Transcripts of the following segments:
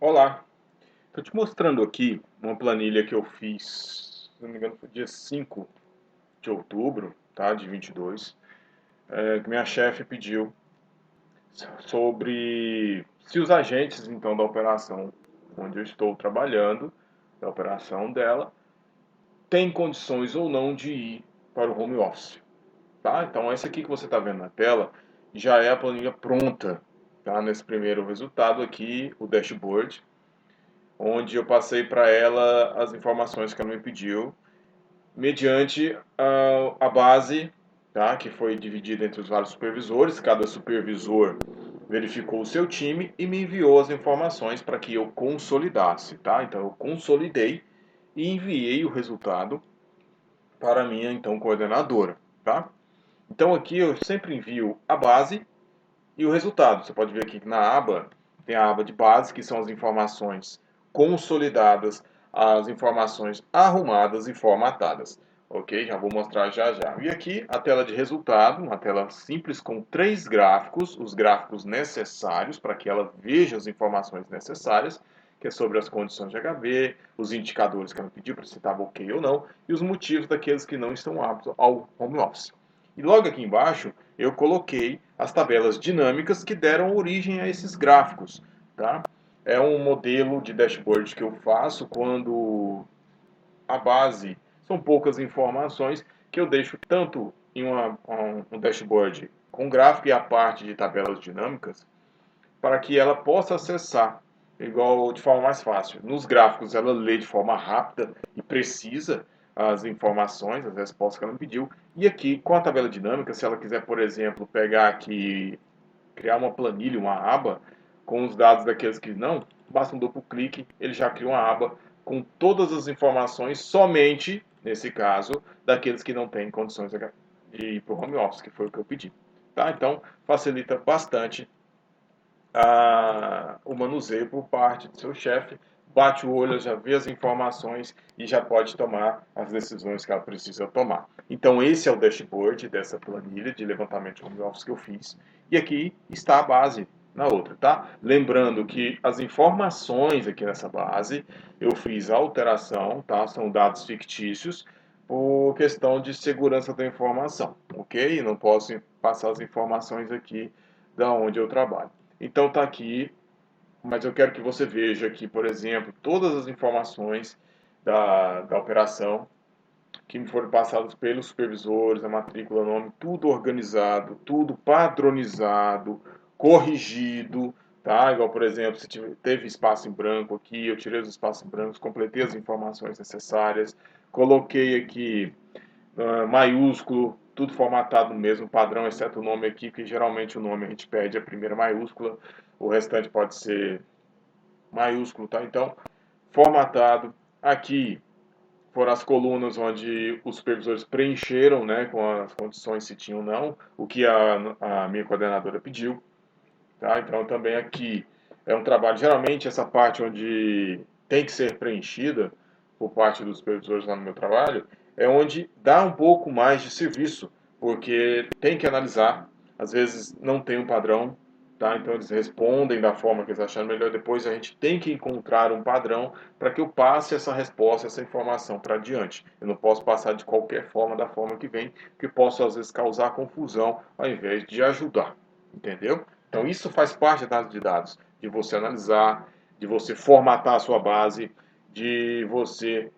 Olá, estou te mostrando aqui uma planilha que eu fiz, se não me engano, foi dia 5 de outubro, tá, de 22, que minha chefe pediu sobre se os agentes, então, da operação onde eu estou trabalhando, da operação dela, têm condições ou não de ir para o home office, tá? Então, esse aqui que você está vendo na tela já é a planilha pronta, tá? Nesse primeiro resultado aqui, o dashboard, onde eu passei para ela as informações que ela me pediu, mediante a base, tá, que foi dividida entre os vários supervisores. Cada supervisor verificou o seu time e me enviou as informações para que eu consolidasse. Tá? Então eu consolidei e enviei o resultado para a minha então coordenadora. Tá? Então aqui eu sempre envio a base e o resultado. Você pode ver aqui que na aba, tem a aba de base, que são as informações consolidadas, as informações arrumadas e formatadas. Ok? Já vou mostrar já já. E aqui a tela de resultado, uma tela simples com 3 gráficos, os gráficos necessários para que ela veja as informações necessárias, que é sobre as condições de HV, os indicadores que ela pediu para se estava ok ou não, e os motivos daqueles que não estão aptos ao home office. E logo aqui embaixo eu coloquei as tabelas dinâmicas que deram origem a esses gráficos. Tá? É um modelo de dashboard que eu faço quando a base são poucas informações, que eu deixo tanto em um dashboard com gráfico e a parte de tabelas dinâmicas, para que ela possa acessar igual de forma mais fácil. Nos gráficos ela lê de forma rápida e precisa as informações, as respostas que ela me pediu. E aqui com a tabela dinâmica, se ela quiser, por exemplo, pegar aqui, criar uma planilha, uma aba com os dados daqueles que não, basta um duplo clique, ele já cria uma aba com todas as informações, somente nesse caso daqueles que não têm condições de ir para o home office, que foi o que eu pedi. Tá? Então facilita bastante o manuseio por parte do seu chefe, bate o olho, já vê as informações e já pode tomar as decisões que ela precisa tomar. Então esse é o dashboard dessa planilha de levantamento de home office que eu fiz. E aqui está a base na outra, tá? Lembrando que as informações aqui nessa base eu fiz alteração, tá? São dados fictícios por questão de segurança da informação, ok? Não posso passar as informações aqui da onde eu trabalho. Então está aqui, mas eu quero que você veja aqui, por exemplo, todas as informações da operação que me foram passadas pelos supervisores, a matrícula, o nome, tudo organizado, tudo padronizado, corrigido, tá? Igual, por exemplo, se teve espaço em branco aqui, eu tirei os espaços em brancos, completei as informações necessárias, coloquei aqui maiúsculo, tudo formatado no mesmo padrão, exceto o nome aqui, que geralmente o nome a gente pede a primeira maiúscula, o restante pode ser maiúsculo, tá? Então, formatado. Aqui foram as colunas onde os supervisores preencheram, né, com as condições se tinham ou não, o que a minha coordenadora pediu, tá? Então, também aqui é um trabalho, geralmente essa parte onde tem que ser preenchida por parte dos supervisores lá no meu trabalho, é onde dá um pouco mais de serviço, porque tem que analisar, às vezes não tem um padrão, tá? Então eles respondem da forma que eles acharam melhor, depois a gente tem que encontrar um padrão para que eu passe essa resposta, essa informação para adiante. Eu não posso passar de qualquer forma, da forma que vem, que posso às vezes causar confusão ao invés de ajudar, entendeu? Então isso faz parte da análise de dados, de você analisar, de você formatar a sua base, de você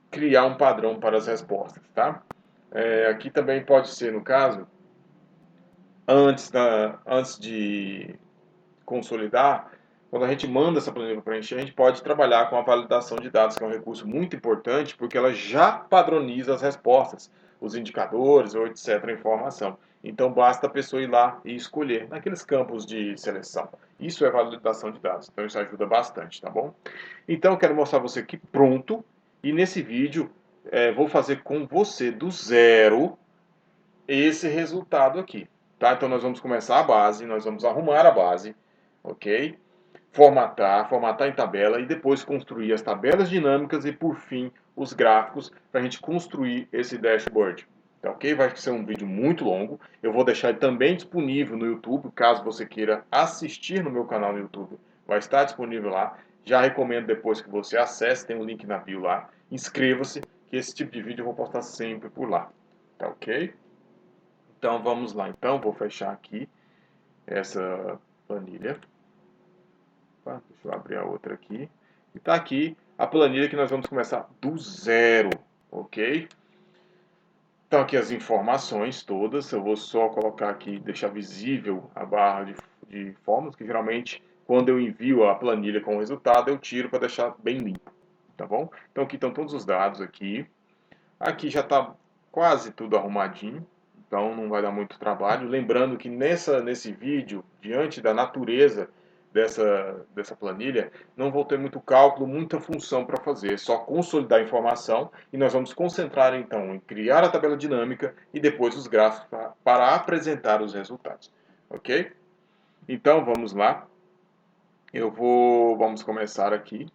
criar um padrão para as respostas, tá? Aqui também pode ser, no caso, antes de consolidar, quando a gente manda essa planilha para preencher, a gente pode trabalhar com a validação de dados, que é um recurso muito importante, porque ela já padroniza as respostas, os indicadores ou etc. a informação. Então basta a pessoa ir lá e escolher naqueles campos de seleção. Isso é validação de dados, então isso ajuda bastante, tá bom? Então eu quero mostrar você aqui pronto, e nesse vídeo vou fazer com você do zero esse resultado aqui, tá? Então nós vamos começar a base, nós vamos arrumar a base, ok? Formatar em tabela e depois construir as tabelas dinâmicas e por fim os gráficos para a gente construir esse dashboard. Tá, ok? Vai ser um vídeo muito longo. Eu vou deixar ele também disponível no YouTube, caso você queira assistir no meu canal no YouTube. Vai estar disponível lá. Já recomendo depois que você acesse, tem um link na bio lá, inscreva-se, que esse tipo de vídeo eu vou postar sempre por lá, tá ok? Então vamos lá, então vou fechar aqui essa planilha. Opa, deixa eu abrir a outra aqui. E tá aqui a planilha que nós vamos começar do zero, ok? Então aqui as informações todas, eu vou só colocar aqui, deixar visível a barra de fórmulas, que geralmente quando eu envio a planilha com o resultado eu tiro para deixar bem limpo, tá bom? Então aqui estão todos os dados aqui. Aqui já está quase tudo arrumadinho, então não vai dar muito trabalho. Lembrando que nesse vídeo, diante da natureza dessa planilha, não vou ter muito cálculo, muita função para fazer, só consolidar a informação e nós vamos concentrar então em criar a tabela dinâmica e depois os gráficos para apresentar os resultados, ok? Então vamos lá, vamos começar aqui.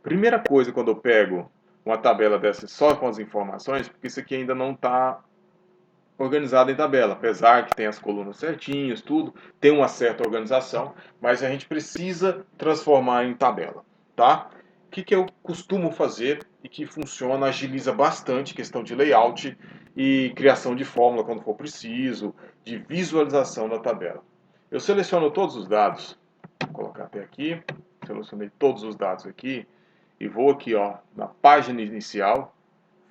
Primeira coisa quando eu pego uma tabela dessa só com as informações, porque isso aqui ainda não está organizado em tabela, apesar que tem as colunas certinhas, tudo, tem uma certa organização, mas a gente precisa transformar em tabela, tá? O que eu costumo fazer e que funciona, agiliza bastante questão de layout e criação de fórmula quando for preciso, de visualização da tabela. Eu seleciono todos os dados, vou colocar até aqui, selecionei todos os dados aqui, e vou aqui ó, na página inicial,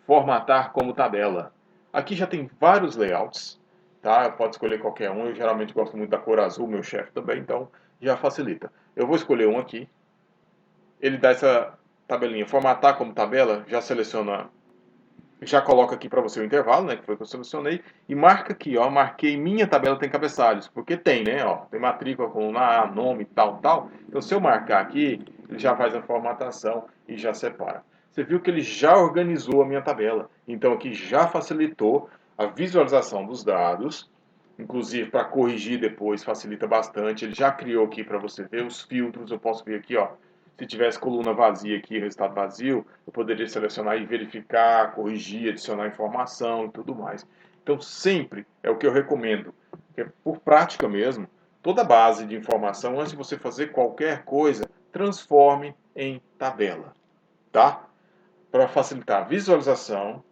formatar como tabela. Aqui já tem vários layouts, tá? Pode escolher qualquer um, eu geralmente gosto muito da cor azul, meu chefe também, então já facilita. Eu vou escolher um aqui, ele dá essa tabelinha, formatar como tabela, já seleciona, já coloca aqui para você o intervalo, né, que foi o que eu selecionei, e marca aqui, ó, marquei minha tabela tem cabeçalhos, porque tem, né, ó, tem matrícula, coluna A, nome, tal, tal. Então se eu marcar aqui, ele já faz a formatação e já separa. Você viu que ele já organizou a minha tabela, então aqui já facilitou a visualização dos dados, inclusive para corrigir depois facilita bastante. Ele já criou aqui para você ver os filtros, eu posso ver aqui, ó, se tivesse coluna vazia aqui, resultado vazio, eu poderia selecionar e verificar, corrigir, adicionar informação e tudo mais. Então, sempre é o que eu recomendo, que é por prática mesmo, toda base de informação, antes de você fazer qualquer coisa, transforme em tabela, tá? Para facilitar a visualização,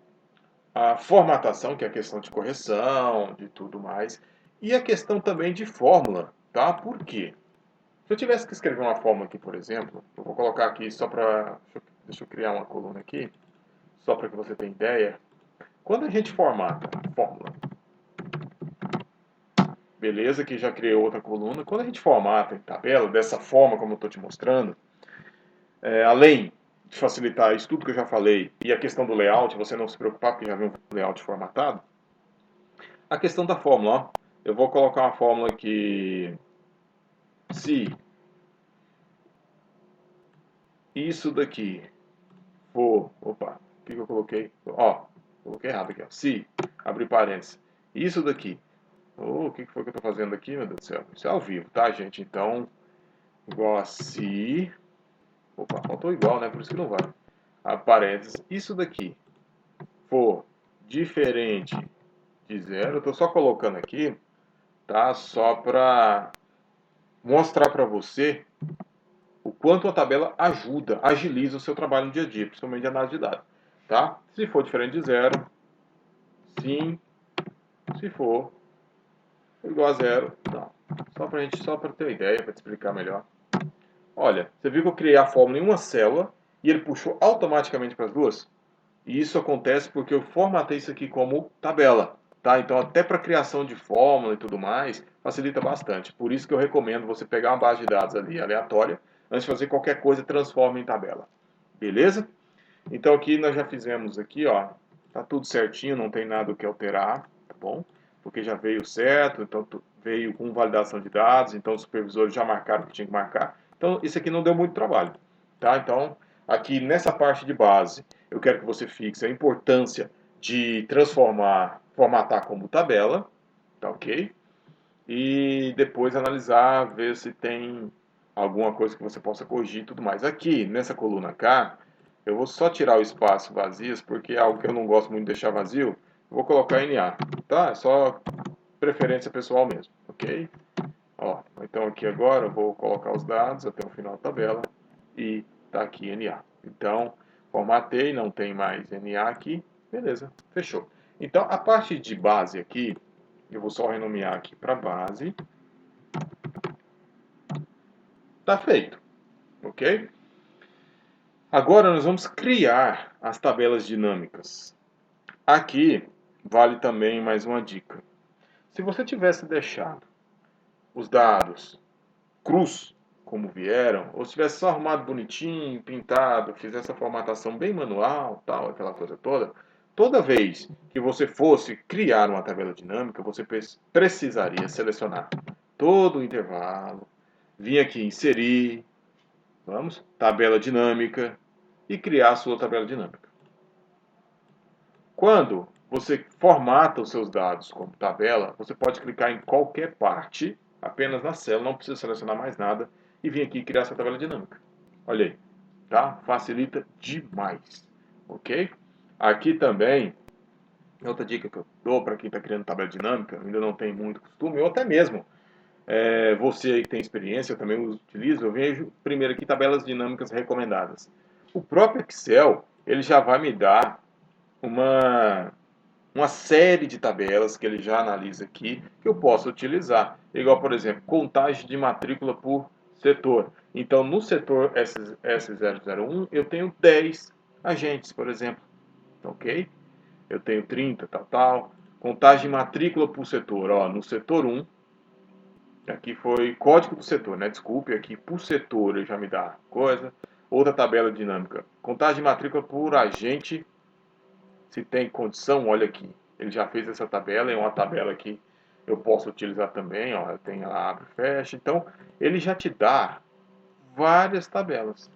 a formatação, que é a questão de correção, de tudo mais, e a questão também de fórmula, tá? Por quê? Se eu tivesse que escrever uma fórmula aqui, por exemplo, eu vou colocar aqui só para... Deixa eu criar uma coluna aqui, só para que você tenha ideia. Quando a gente formata a fórmula, beleza, que já criei outra coluna. Quando a gente formata em tabela, dessa forma como eu estou te mostrando, além de facilitar isso tudo que eu já falei, e a questão do layout, você não se preocupar porque já vem um layout formatado, a questão da fórmula, ó, eu vou colocar uma fórmula aqui, se isso daqui for, opa, o que eu coloquei? Ó, coloquei errado aqui, ó. Se, abrir parênteses, isso daqui. Oh, o que foi que eu tô fazendo aqui, meu Deus do céu? Isso é ao vivo, tá, gente? Então, igual a se, opa, faltou igual, né? Por isso que não vai. A parênteses, isso daqui for diferente de zero, eu tô só colocando aqui, tá? Só para mostrar para você o quanto a tabela ajuda, agiliza o seu trabalho no dia a dia, principalmente de análise de dados, tá? Se for diferente de zero, sim. Se for igual a zero, não. Só para ter uma ideia, para te explicar melhor. Olha, você viu que eu criei a fórmula em uma célula e ele puxou automaticamente para as duas? E isso acontece porque eu formatei isso aqui como tabela, tá? Então até para criação de fórmula e tudo mais, facilita bastante. Por isso que eu recomendo você pegar uma base de dados ali aleatória, antes de fazer qualquer coisa, transforma em tabela. Beleza? Então aqui nós já fizemos aqui, ó, tá tudo certinho, não tem nada o que alterar, tá bom? Porque já veio certo, então veio com validação de dados, então os supervisores já marcaram o que tinha que marcar. Então isso aqui não deu muito trabalho, tá? Então aqui nessa parte de base, eu quero que você fixe a importância de transformar, formatar como tabela, tá ok? E depois analisar, ver se tem alguma coisa que você possa corrigir e tudo mais. Aqui, nessa coluna K, eu vou só tirar o espaço vazios, porque é algo que eu não gosto muito de deixar vazio. Eu vou colocar NA, tá? É só preferência pessoal mesmo, ok? Ó, então aqui agora eu vou colocar os dados até o final da tabela. e está aqui NA. Então, formatei, não tem mais NA aqui, beleza, fechou. Então, a parte de base aqui, eu vou só renomear aqui para base, está feito, ok? Agora nós vamos criar as tabelas dinâmicas. Aqui vale também mais uma dica. Se você tivesse deixado os dados crus, como vieram, ou se tivesse só arrumado bonitinho, pintado, fizesse a formatação bem manual, tal, aquela coisa toda, toda vez que você fosse criar uma tabela dinâmica, você precisaria selecionar todo o intervalo, vir aqui inserir, vamos, tabela dinâmica e criar a sua tabela dinâmica. Quando você formata os seus dados como tabela, você pode clicar em qualquer parte, apenas na célula, não precisa selecionar mais nada, e vir aqui criar essa tabela dinâmica. Olha aí, tá? Facilita demais, ok? Aqui também, outra dica que eu dou para quem está criando tabela dinâmica, ainda não tem muito costume, ou até mesmo você aí que tem experiência, eu também utilizo, eu vejo primeiro aqui tabelas dinâmicas recomendadas. O próprio Excel, ele já vai me dar uma série de tabelas que ele já analisa aqui, que eu posso utilizar. Igual, por exemplo, contagem de matrícula por setor. Então, no setor S001, eu tenho 10 agentes, por exemplo. Ok? Eu tenho 30, tal, tal. Contagem de matrícula por setor. Ó, no setor 1, aqui foi código do setor, né? Desculpe, aqui por setor ele já me dá coisa. Outra tabela dinâmica. Contagem de matrícula por agente. Se tem condição, olha aqui. Ele já fez essa tabela, é uma tabela que eu posso utilizar também, ó, tem a abre e fecha. Então, ele já te dá várias tabelas,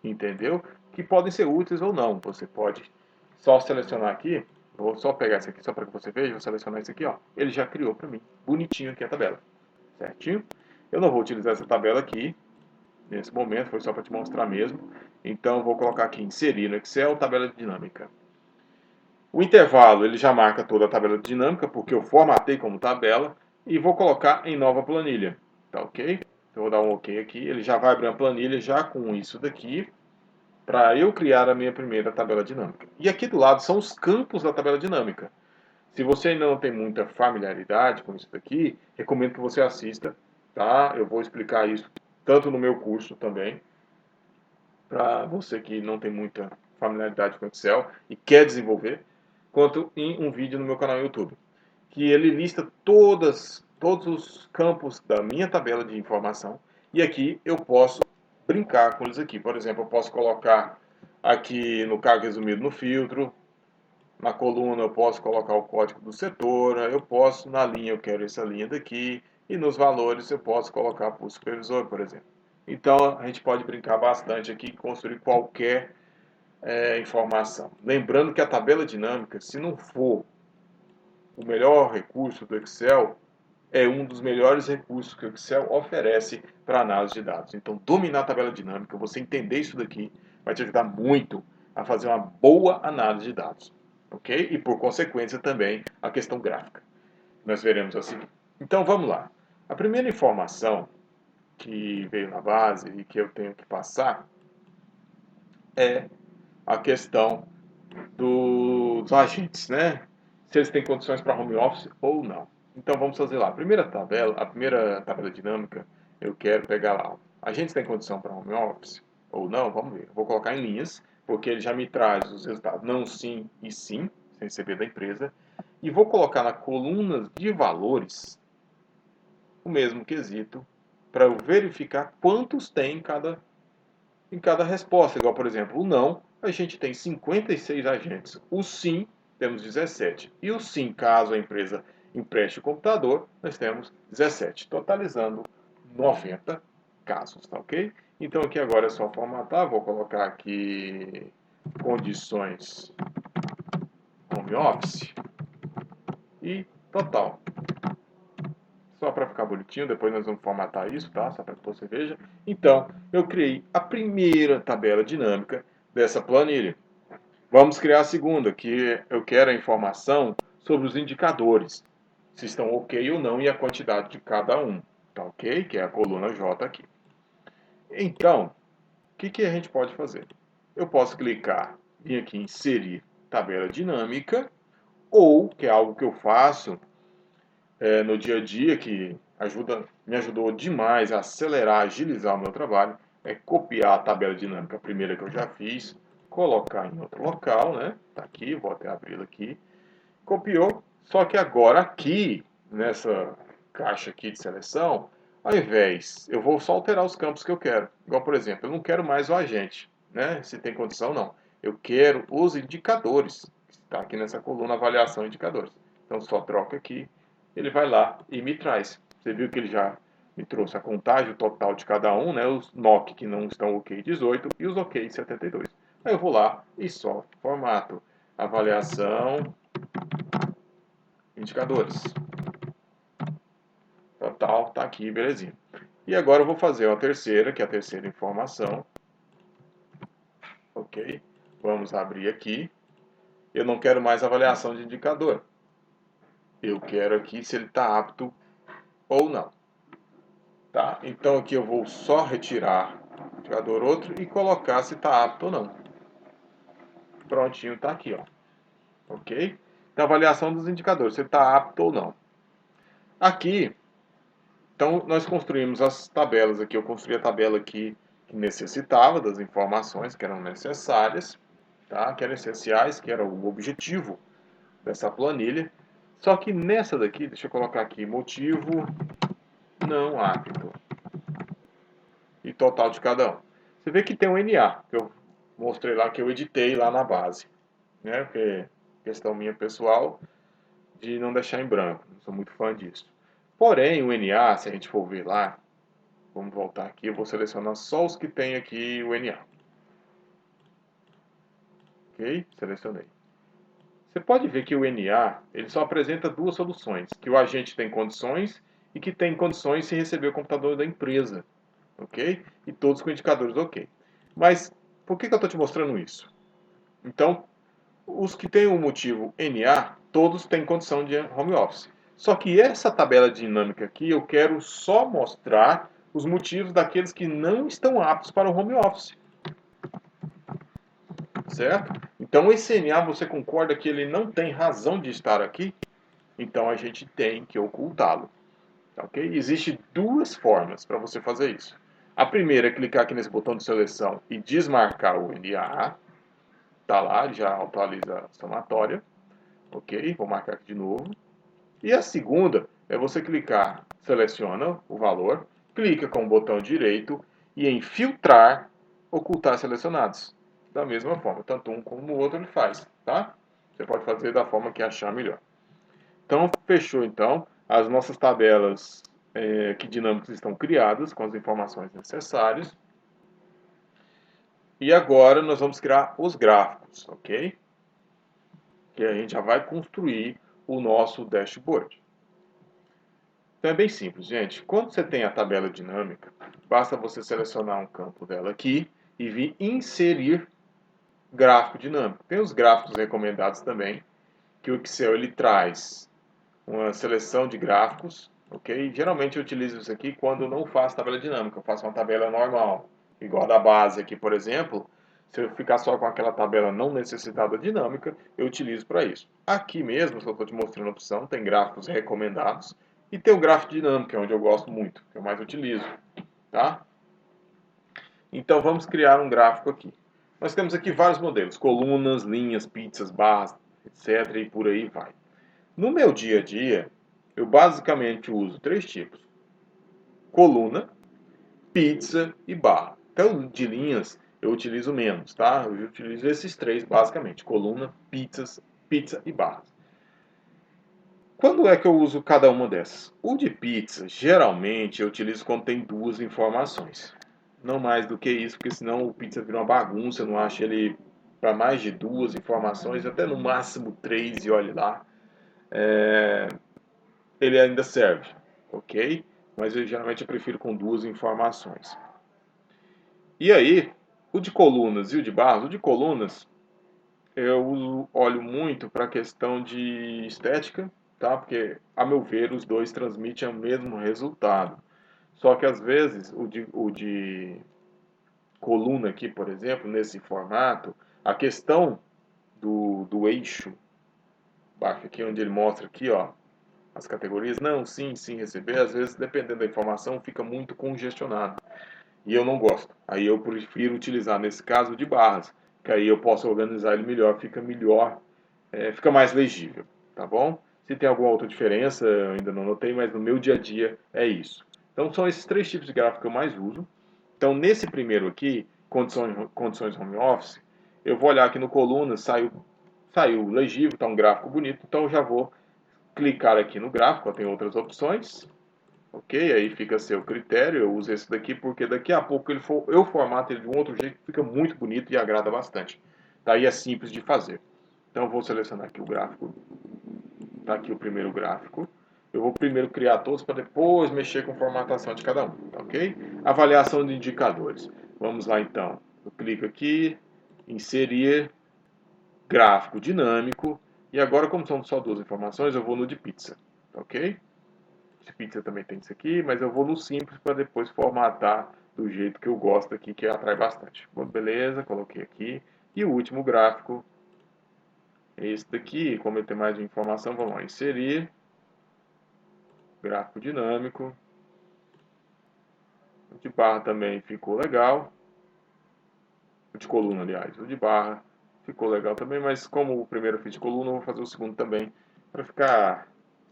entendeu? Que podem ser úteis ou não. Você pode só selecionar aqui, vou só pegar esse aqui só para que você veja, vou selecionar esse aqui, ó. Ele já criou para mim, bonitinho aqui a tabela, certinho? Eu não vou utilizar essa tabela aqui nesse momento, foi só para te mostrar mesmo. Então, vou colocar aqui inserir no Excel tabela dinâmica. O intervalo ele já marca toda a tabela dinâmica, porque eu formatei como tabela, e vou colocar em nova planilha. Tá ok? Então, vou dar um ok aqui, ele já vai abrir a planilha já com isso daqui, para eu criar a minha primeira tabela dinâmica. E aqui do lado são os campos da tabela dinâmica. Se você ainda não tem muita familiaridade com isso daqui, recomendo que você assista, tá? Eu vou explicar isso tanto no meu curso também, para você que não tem muita familiaridade com Excel e quer desenvolver, quanto em um vídeo no meu canal YouTube, que ele lista todos os campos da minha tabela de informação, e aqui eu posso brincar com eles aqui. Por exemplo, eu posso colocar aqui no cargo resumido no filtro, na coluna eu posso colocar o código do setor, eu posso, na linha eu quero essa linha daqui, e nos valores eu posso colocar para o supervisor, por exemplo. Então a gente pode brincar bastante aqui e construir qualquer informação. Lembrando que a tabela dinâmica, se não for o melhor recurso do Excel, é um dos melhores recursos que o Excel oferece para análise de dados. Então, dominar a tabela dinâmica, você entender isso daqui, vai te ajudar muito a fazer uma boa análise de dados. Ok? E, por consequência, também a questão gráfica. Nós veremos a seguir. Então, vamos lá. A primeira informação que veio na base e que eu tenho que passar é a questão dos agentes, né? Se eles têm condições para home office ou não. Então vamos fazer lá. A primeira tabela dinâmica, eu quero pegar lá. Agentes têm condição para home office ou não? Vamos ver. Eu vou colocar em linhas, porque ele já me traz os resultados não, sim e sim, sem receber da empresa. E vou colocar na coluna de valores o mesmo quesito para eu verificar quantos tem em cada resposta. Igual, por exemplo, o não, a gente tem 56 agentes. O sim, temos 17. E o sim, caso a empresa empreste o computador, nós temos 17, totalizando 90 casos, tá ok? Então aqui agora é só formatar, vou colocar aqui condições home office e total. Só para ficar bonitinho, depois nós vamos formatar isso, tá? Só para que você veja. Então, eu criei a primeira tabela dinâmica dessa planilha. Vamos criar a segunda, que eu quero a informação sobre os indicadores, se estão ok ou não e a quantidade de cada um, tá ok? Que é a coluna J aqui. Então, o que a gente pode fazer? Eu posso clicar, vir aqui em inserir tabela dinâmica, ou, que é algo que eu faço no dia a dia, que me ajudou demais a acelerar, agilizar o meu trabalho, é copiar a tabela dinâmica, a primeira que eu já fiz, colocar em outro local, né? Tá aqui, vou até abri-la aqui. Copiou, só que agora aqui, nessa caixa aqui de seleção, ao invés, eu vou só alterar os campos que eu quero. Igual, por exemplo, eu não quero mais o agente, né? Se tem condição, não. Eu quero os indicadores, que está aqui nessa coluna avaliação indicadores. Então, só troca aqui, ele vai lá e me traz. Você viu que ele já me trouxe a contagem total de cada um, né? Os NOC que não estão OK 18 e os OK 72. Aí eu vou lá e só formato avaliação indicadores. Total, tá aqui, belezinha. E agora eu vou fazer a terceira, que é a terceira informação. Ok? Vamos abrir aqui. Eu não quero mais avaliação de indicador. Eu quero aqui se ele está apto ou não. Tá? Então aqui eu vou só retirar o indicador outro e colocar se está apto ou não. Prontinho, tá aqui, ó. Ok? Então, avaliação dos indicadores, se ele está apto ou não. Aqui, então, nós construímos as tabelas aqui. Eu construí a tabela aqui que necessitava das informações que eram necessárias, tá? Que eram essenciais, que era o objetivo dessa planilha. Só que nessa daqui, deixa eu colocar aqui, motivo não apto e total de cada um. Você vê que tem um NA, que eu mostrei lá, que eu editei lá na base, né? Porque é questão minha pessoal de não deixar em branco, não sou muito fã disso. Porém, o NA, se a gente for ver lá, vamos voltar aqui, eu vou selecionar só os que tem aqui o NA. Ok? Selecionei. Você pode ver que o NA ele só apresenta duas soluções, que o agente tem condições e que tem condições se receber o computador da empresa. Ok? E todos com indicadores ok. Mas por que eu estou te mostrando isso? Então, os que têm o motivo NA, todos têm condição de home office. Só que essa tabela dinâmica aqui, eu quero só mostrar os motivos daqueles que não estão aptos para o home office. Certo? Então, esse NA, você concorda que ele não tem razão de estar aqui? Então, a gente tem que ocultá-lo. Ok? Existem duas formas para você fazer isso. A primeira é clicar aqui nesse botão de seleção e desmarcar o NA. Está lá, ele já atualiza a somatória. Ok? Vou marcar aqui de novo. E a segunda é você clicar, seleciona o valor, clica com o botão direito e em filtrar, ocultar selecionados. Da mesma forma, tanto um como o outro ele faz, tá? Você pode fazer da forma que achar melhor. Então, fechou então. As nossas tabelas que dinâmicas estão criadas com as informações necessárias. E agora nós vamos criar os gráficos, ok? Que a gente já vai construir o nosso dashboard. Então é bem simples, gente. Quando você tem a tabela dinâmica, basta você selecionar um campo dela aqui e vir inserir gráfico dinâmico. Tem os gráficos recomendados também, que o Excel ele traz uma seleção de gráficos, ok? Geralmente eu utilizo isso aqui quando eu não faço tabela dinâmica, eu faço uma tabela normal, igual a da base aqui, por exemplo. Se eu ficar só com aquela tabela não necessitada dinâmica, eu utilizo para isso. Aqui mesmo, se eu estou te mostrando a opção, tem gráficos recomendados e tem o gráfico dinâmico, que é onde eu gosto muito, que eu mais utilizo, tá? Então vamos criar um gráfico aqui. Nós temos aqui vários modelos, colunas, linhas, pizzas, barras, etc. e por aí vai. No meu dia a dia, eu basicamente uso três tipos: coluna, pizza e barra. Então, de linhas, eu utilizo menos, tá? Eu utilizo esses três basicamente: coluna, pizza e barras. Quando é que eu uso cada uma dessas? O de pizza, geralmente, eu utilizo quando tem duas informações. Não mais do que isso, porque senão o pizza vira uma bagunça, eu não acho ele para mais de duas informações, até no máximo três, e olhe lá. Ele ainda serve, ok? Mas geralmente eu prefiro com duas informações. E aí, o de colunas e o de barras, o de colunas eu olho muito para a questão de estética, tá? Porque, a meu ver, os dois transmitem o mesmo resultado. Só que às vezes coluna aqui, por exemplo, nesse formato, a questão do eixo, baixo aqui, onde ele mostra aqui, ó, as categorias, não, sim, sim, receber, às vezes, dependendo da informação, fica muito congestionado. E eu não gosto. Aí eu prefiro utilizar, nesse caso, de barras, que aí eu posso organizar ele melhor, fica mais legível, tá bom? Se tem alguma outra diferença, eu ainda não notei, mas no meu dia a dia é isso. Então são esses três tipos de gráfico que eu mais uso. Então nesse primeiro aqui, condições home office, eu vou olhar aqui no coluna, saiu legível, está um gráfico bonito, então eu já vou clicar aqui no gráfico, tem outras opções, ok? Aí fica a seu critério, eu uso esse daqui porque daqui a pouco eu formato ele de um outro jeito, fica muito bonito e agrada bastante. Daí é simples de fazer. Então eu vou selecionar aqui o gráfico, está aqui o primeiro gráfico. Eu vou primeiro criar todos para depois mexer com formatação de cada um, tá ok? Avaliação de indicadores. Vamos lá então. Eu clico aqui, inserir, gráfico dinâmico. E agora, como são só duas informações, eu vou no de pizza, tá ok? De pizza também tem isso aqui, mas eu vou no simples para depois formatar do jeito que eu gosto aqui, que atrai bastante. Bom, beleza, coloquei aqui. E o último gráfico é esse daqui. Como eu tenho mais de informação, vamos lá, inserir, gráfico dinâmico. O de barra também ficou legal. O de coluna, aliás. O de barra ficou legal também, mas como o primeiro eu fiz de coluna, eu vou fazer o segundo também, para ficar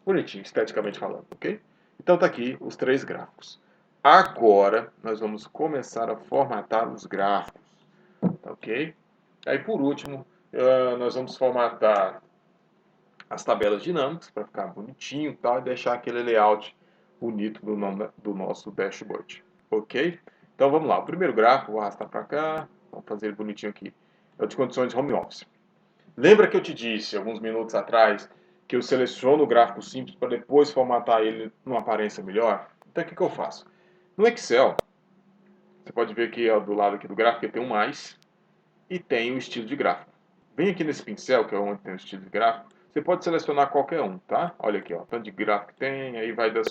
bonitinho, esteticamente falando, ok? Então tá aqui os três gráficos. Agora, nós vamos começar a formatar os gráficos, tá ok? Aí, por último, nós vamos formatar as tabelas dinâmicas, para ficar bonitinho e tal, e deixar aquele layout bonito do nosso dashboard, ok? Então vamos lá, o primeiro gráfico, vou arrastar para cá, vamos fazer ele bonitinho aqui, é o de condições home office. Lembra que eu te disse, alguns minutos atrás, que eu seleciono o gráfico simples para depois formatar ele numa aparência melhor? Então o que eu faço? No Excel, você pode ver que do lado aqui do gráfico tem um mais e tem o estilo de gráfico. Vem aqui nesse pincel, que é onde tem o estilo de gráfico, você pode selecionar qualquer um, tá? Olha aqui, ó, tanto de gráfico que tem, aí vai do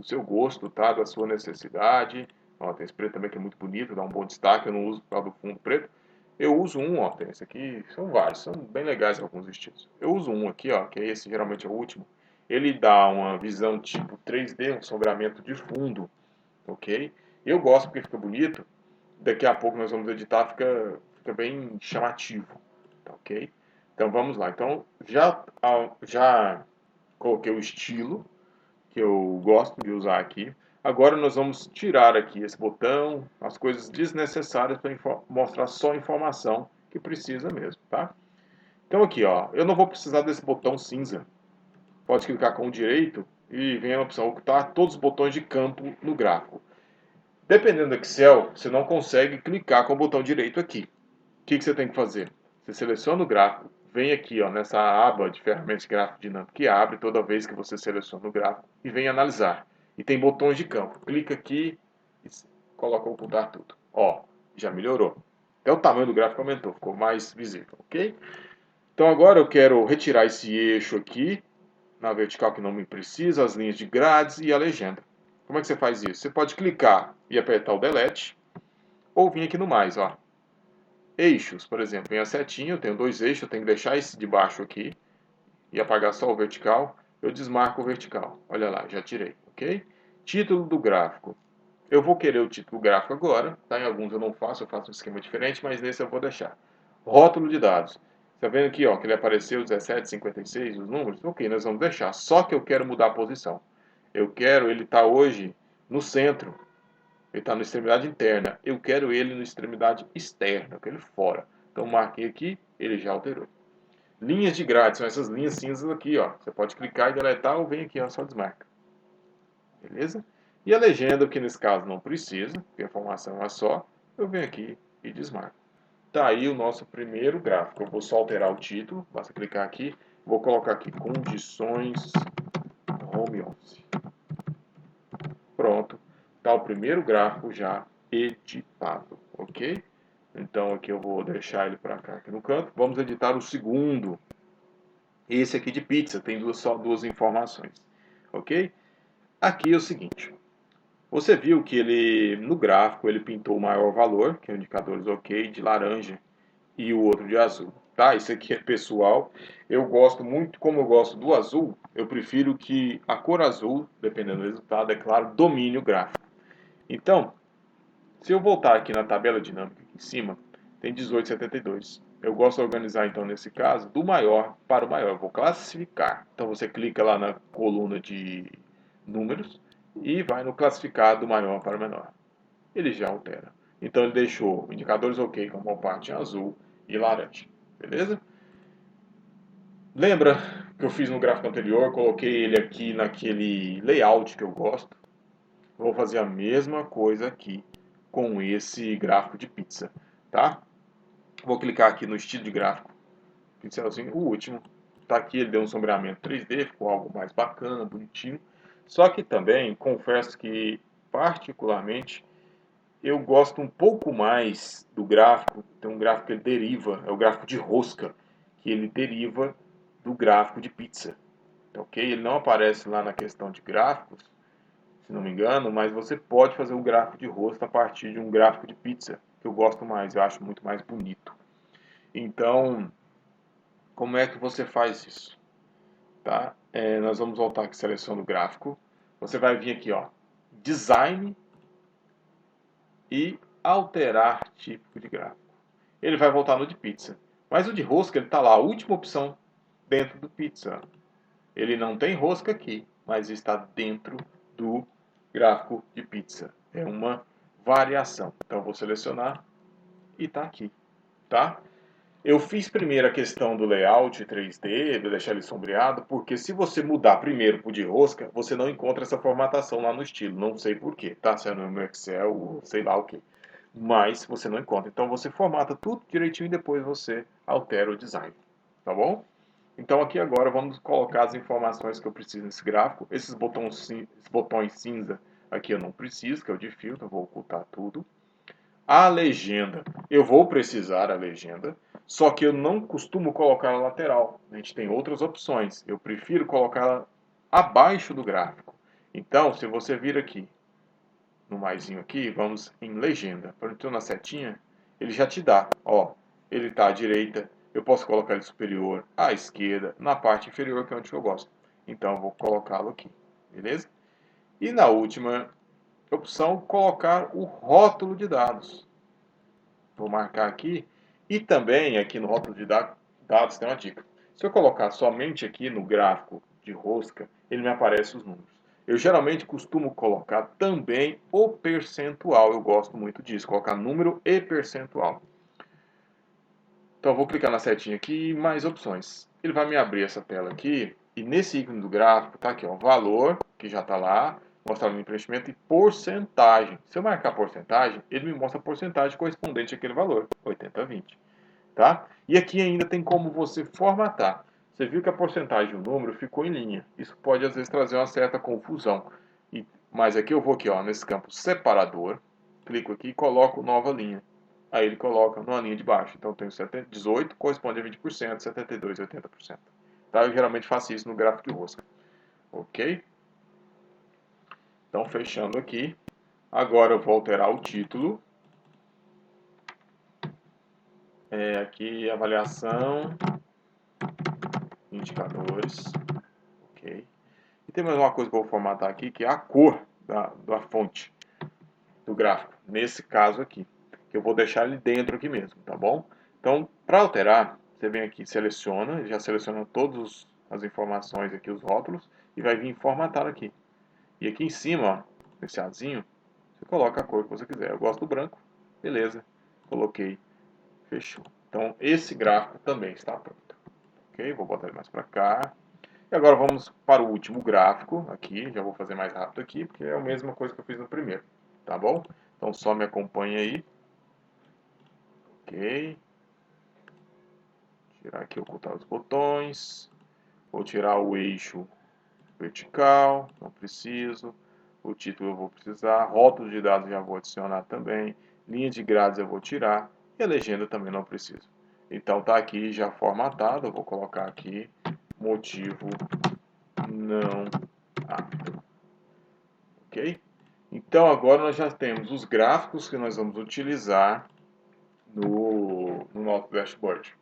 seu gosto, tá? Da sua necessidade. Ó, tem esse preto também que é muito bonito, dá um bom destaque, eu não uso por causa do fundo preto. Eu uso um, ó, tem esse aqui, são vários, são bem legais alguns estilos. Eu uso um aqui, ó, que é esse, geralmente é o último. Ele dá uma visão tipo 3D, um sombreamento de fundo, ok? Eu gosto porque fica bonito. Daqui a pouco nós vamos editar, fica bem chamativo, tá ok? Então vamos lá. Então já coloquei o estilo que eu gosto de usar aqui. Agora nós vamos tirar aqui esse botão, as coisas desnecessárias para mostrar só a informação que precisa mesmo, tá? Então aqui, ó, eu não vou precisar desse botão cinza. Pode clicar com o direito e vem a opção ocultar todos os botões de campo no gráfico. Dependendo do Excel, você não consegue clicar com o botão direito aqui. O que você tem que fazer? Você seleciona o gráfico, vem aqui ó, nessa aba de ferramentas de gráfico dinâmico que abre toda vez que você seleciona o gráfico e vem analisar. E tem botões de campo. Clica aqui e coloca ocultar tudo. Ó, já melhorou. Até o tamanho do gráfico aumentou, ficou mais visível, ok? Então agora eu quero retirar esse eixo aqui, na vertical que não me precisa, as linhas de grades e a legenda. Como é que você faz isso? Você pode clicar e apertar o Delete, ou vir aqui no mais, ó. Eixos, por exemplo, vem a setinha, eu tenho dois eixos, eu tenho que deixar esse de baixo aqui e apagar só o vertical. Eu desmarco o vertical. Olha lá, já tirei, ok? Título do gráfico. Eu vou querer o título do gráfico agora, tá? Em alguns eu não faço, eu faço um esquema diferente, mas nesse eu vou deixar. Rótulo de dados. Tá vendo aqui, ó, que ele apareceu 17,56, os números? Ok, nós vamos deixar. Só que eu quero mudar a posição. Eu quero ele estar hoje no centro. Ele está na extremidade interna. Eu quero ele na extremidade externa, eu quero ele fora. Então marquei aqui, ele já alterou. Linhas de grade, são essas linhas cinzas aqui, ó. Você pode clicar e deletar ou vem aqui, ó, só desmarca. Beleza? E a legenda, que nesse caso não precisa, porque a informação é só, eu venho aqui e desmarco. Tá aí o nosso primeiro gráfico. Eu vou só alterar o título, basta clicar aqui. Vou colocar aqui condições home office. Pronto. Tá o primeiro gráfico já editado, ok? Então aqui eu vou deixar ele para cá aqui no canto. Vamos editar o segundo. Esse aqui de pizza, tem só duas informações, ok? Aqui é o seguinte. Você viu que ele, no gráfico, ele pintou o maior valor, que é o indicadores OK, de laranja, e o outro de azul. Tá? Isso aqui é pessoal. Eu gosto muito, como eu gosto do azul, eu prefiro que a cor azul, dependendo do resultado, é claro, domine o gráfico. Então, se eu voltar aqui na tabela dinâmica aqui em cima, tem 18,72. Eu gosto de organizar, então, nesse caso, do maior para o maior. Eu vou classificar. Então, você clica lá na coluna de números e vai no classificar do maior para o menor. Ele já altera. Então, ele deixou indicadores OK com a maior parte em azul e laranja. Beleza? Lembra que eu fiz no gráfico anterior? Coloquei ele aqui naquele layout que eu gosto. Vou fazer a mesma coisa aqui com esse gráfico de pizza, tá? Vou clicar aqui no estilo de gráfico, pincelzinho, o último. Tá aqui, ele deu um sombreamento 3D, ficou algo mais bacana, bonitinho. Só que também, confesso que, particularmente, eu gosto um pouco mais do gráfico. Tem um gráfico que ele deriva, é o gráfico de rosca, que ele deriva do gráfico de pizza. Ok? Ele não aparece lá na questão de gráficos, se não me engano, mas você pode fazer um gráfico de rosto a partir de um gráfico de pizza, que eu gosto mais, eu acho muito mais bonito. Então, como é que você faz isso? Tá? Nós vamos voltar aqui, seleciona o gráfico. Você vai vir aqui, ó, design e alterar tipo de gráfico. Ele vai voltar no de pizza. Mas o de rosca, ele está lá, a última opção dentro do pizza. Ele não tem rosca aqui, mas está dentro do gráfico de pizza. É uma variação. Então, eu vou selecionar e está aqui. Tá? Eu fiz primeiro a questão do layout 3D, de deixar ele sombreado, porque se você mudar primeiro para o de rosca, você não encontra essa formatação lá no estilo. Não sei porquê, tá? Se é no Excel, ou sei lá o que. Mas você não encontra. Então você formata tudo direitinho e depois você altera o design. Tá bom? Então aqui agora vamos colocar as informações que eu preciso nesse gráfico. Esses botões cinza aqui eu não preciso, que é o de filtro, eu vou ocultar tudo. A legenda, eu vou precisar a legenda, só que eu não costumo colocar na lateral. A gente tem outras opções. Eu prefiro colocá-la abaixo do gráfico. Então, se você vir aqui no maisinho aqui, vamos em legenda. Então na setinha, ele já te dá, ó, ele está à direita, eu posso colocar ele superior, à esquerda, na parte inferior, que é onde eu gosto. Então eu vou colocá-lo aqui, beleza? E na última opção, colocar o rótulo de dados. Vou marcar aqui. E também aqui no rótulo de dados tem uma dica. Se eu colocar somente aqui no gráfico de rosca, ele me aparece os números. Eu geralmente costumo colocar também o percentual. Eu gosto muito disso, colocar número e percentual. Então eu vou clicar na setinha aqui e mais opções. Ele vai me abrir essa tela aqui e nesse ícone do gráfico tá aqui, ó, valor, que já está lá, mostrar o preenchimento e porcentagem. Se eu marcar porcentagem, ele me mostra a porcentagem correspondente àquele valor, 80/20. Tá? E aqui ainda tem como você formatar. Você viu que a porcentagem do número ficou em linha. Isso pode às vezes trazer uma certa confusão. Mas aqui eu vou aqui, ó, nesse campo separador, clico aqui e coloco nova linha. Aí ele coloca numa linha de baixo. Então eu tenho 18, corresponde a 20%, 72, 80%. Tá? Eu geralmente faço isso no gráfico de rosca. Ok? Então fechando aqui. Agora eu vou alterar o título. Aqui avaliação, indicadores. Ok? E tem mais uma coisa que eu vou formatar aqui, que é a cor da fonte do gráfico. Nesse caso aqui, que eu vou deixar ele dentro aqui mesmo, tá bom? Então, para alterar, você vem aqui, seleciona, já seleciona todas as informações aqui, os rótulos, e vai vir formatar aqui. E aqui em cima, ó, nesse azinho, você coloca a cor que você quiser. Eu gosto do branco, beleza, coloquei, fechou. Então, esse gráfico também está pronto. Ok? Vou botar ele mais para cá. E agora vamos para o último gráfico aqui, já vou fazer mais rápido aqui, porque é a mesma coisa que eu fiz no primeiro, tá bom? Então só me acompanha aí. Ok. Tirar aqui, ocultar os botões. Vou tirar o eixo vertical, não preciso. O título eu vou precisar. Rótulo de dados já vou adicionar também. Linha de grades eu vou tirar. E a legenda também não preciso. Então tá aqui já formatado. Eu vou colocar aqui motivo não apto. Ok? Então agora nós já temos os gráficos que nós vamos utilizar no nosso dashboard.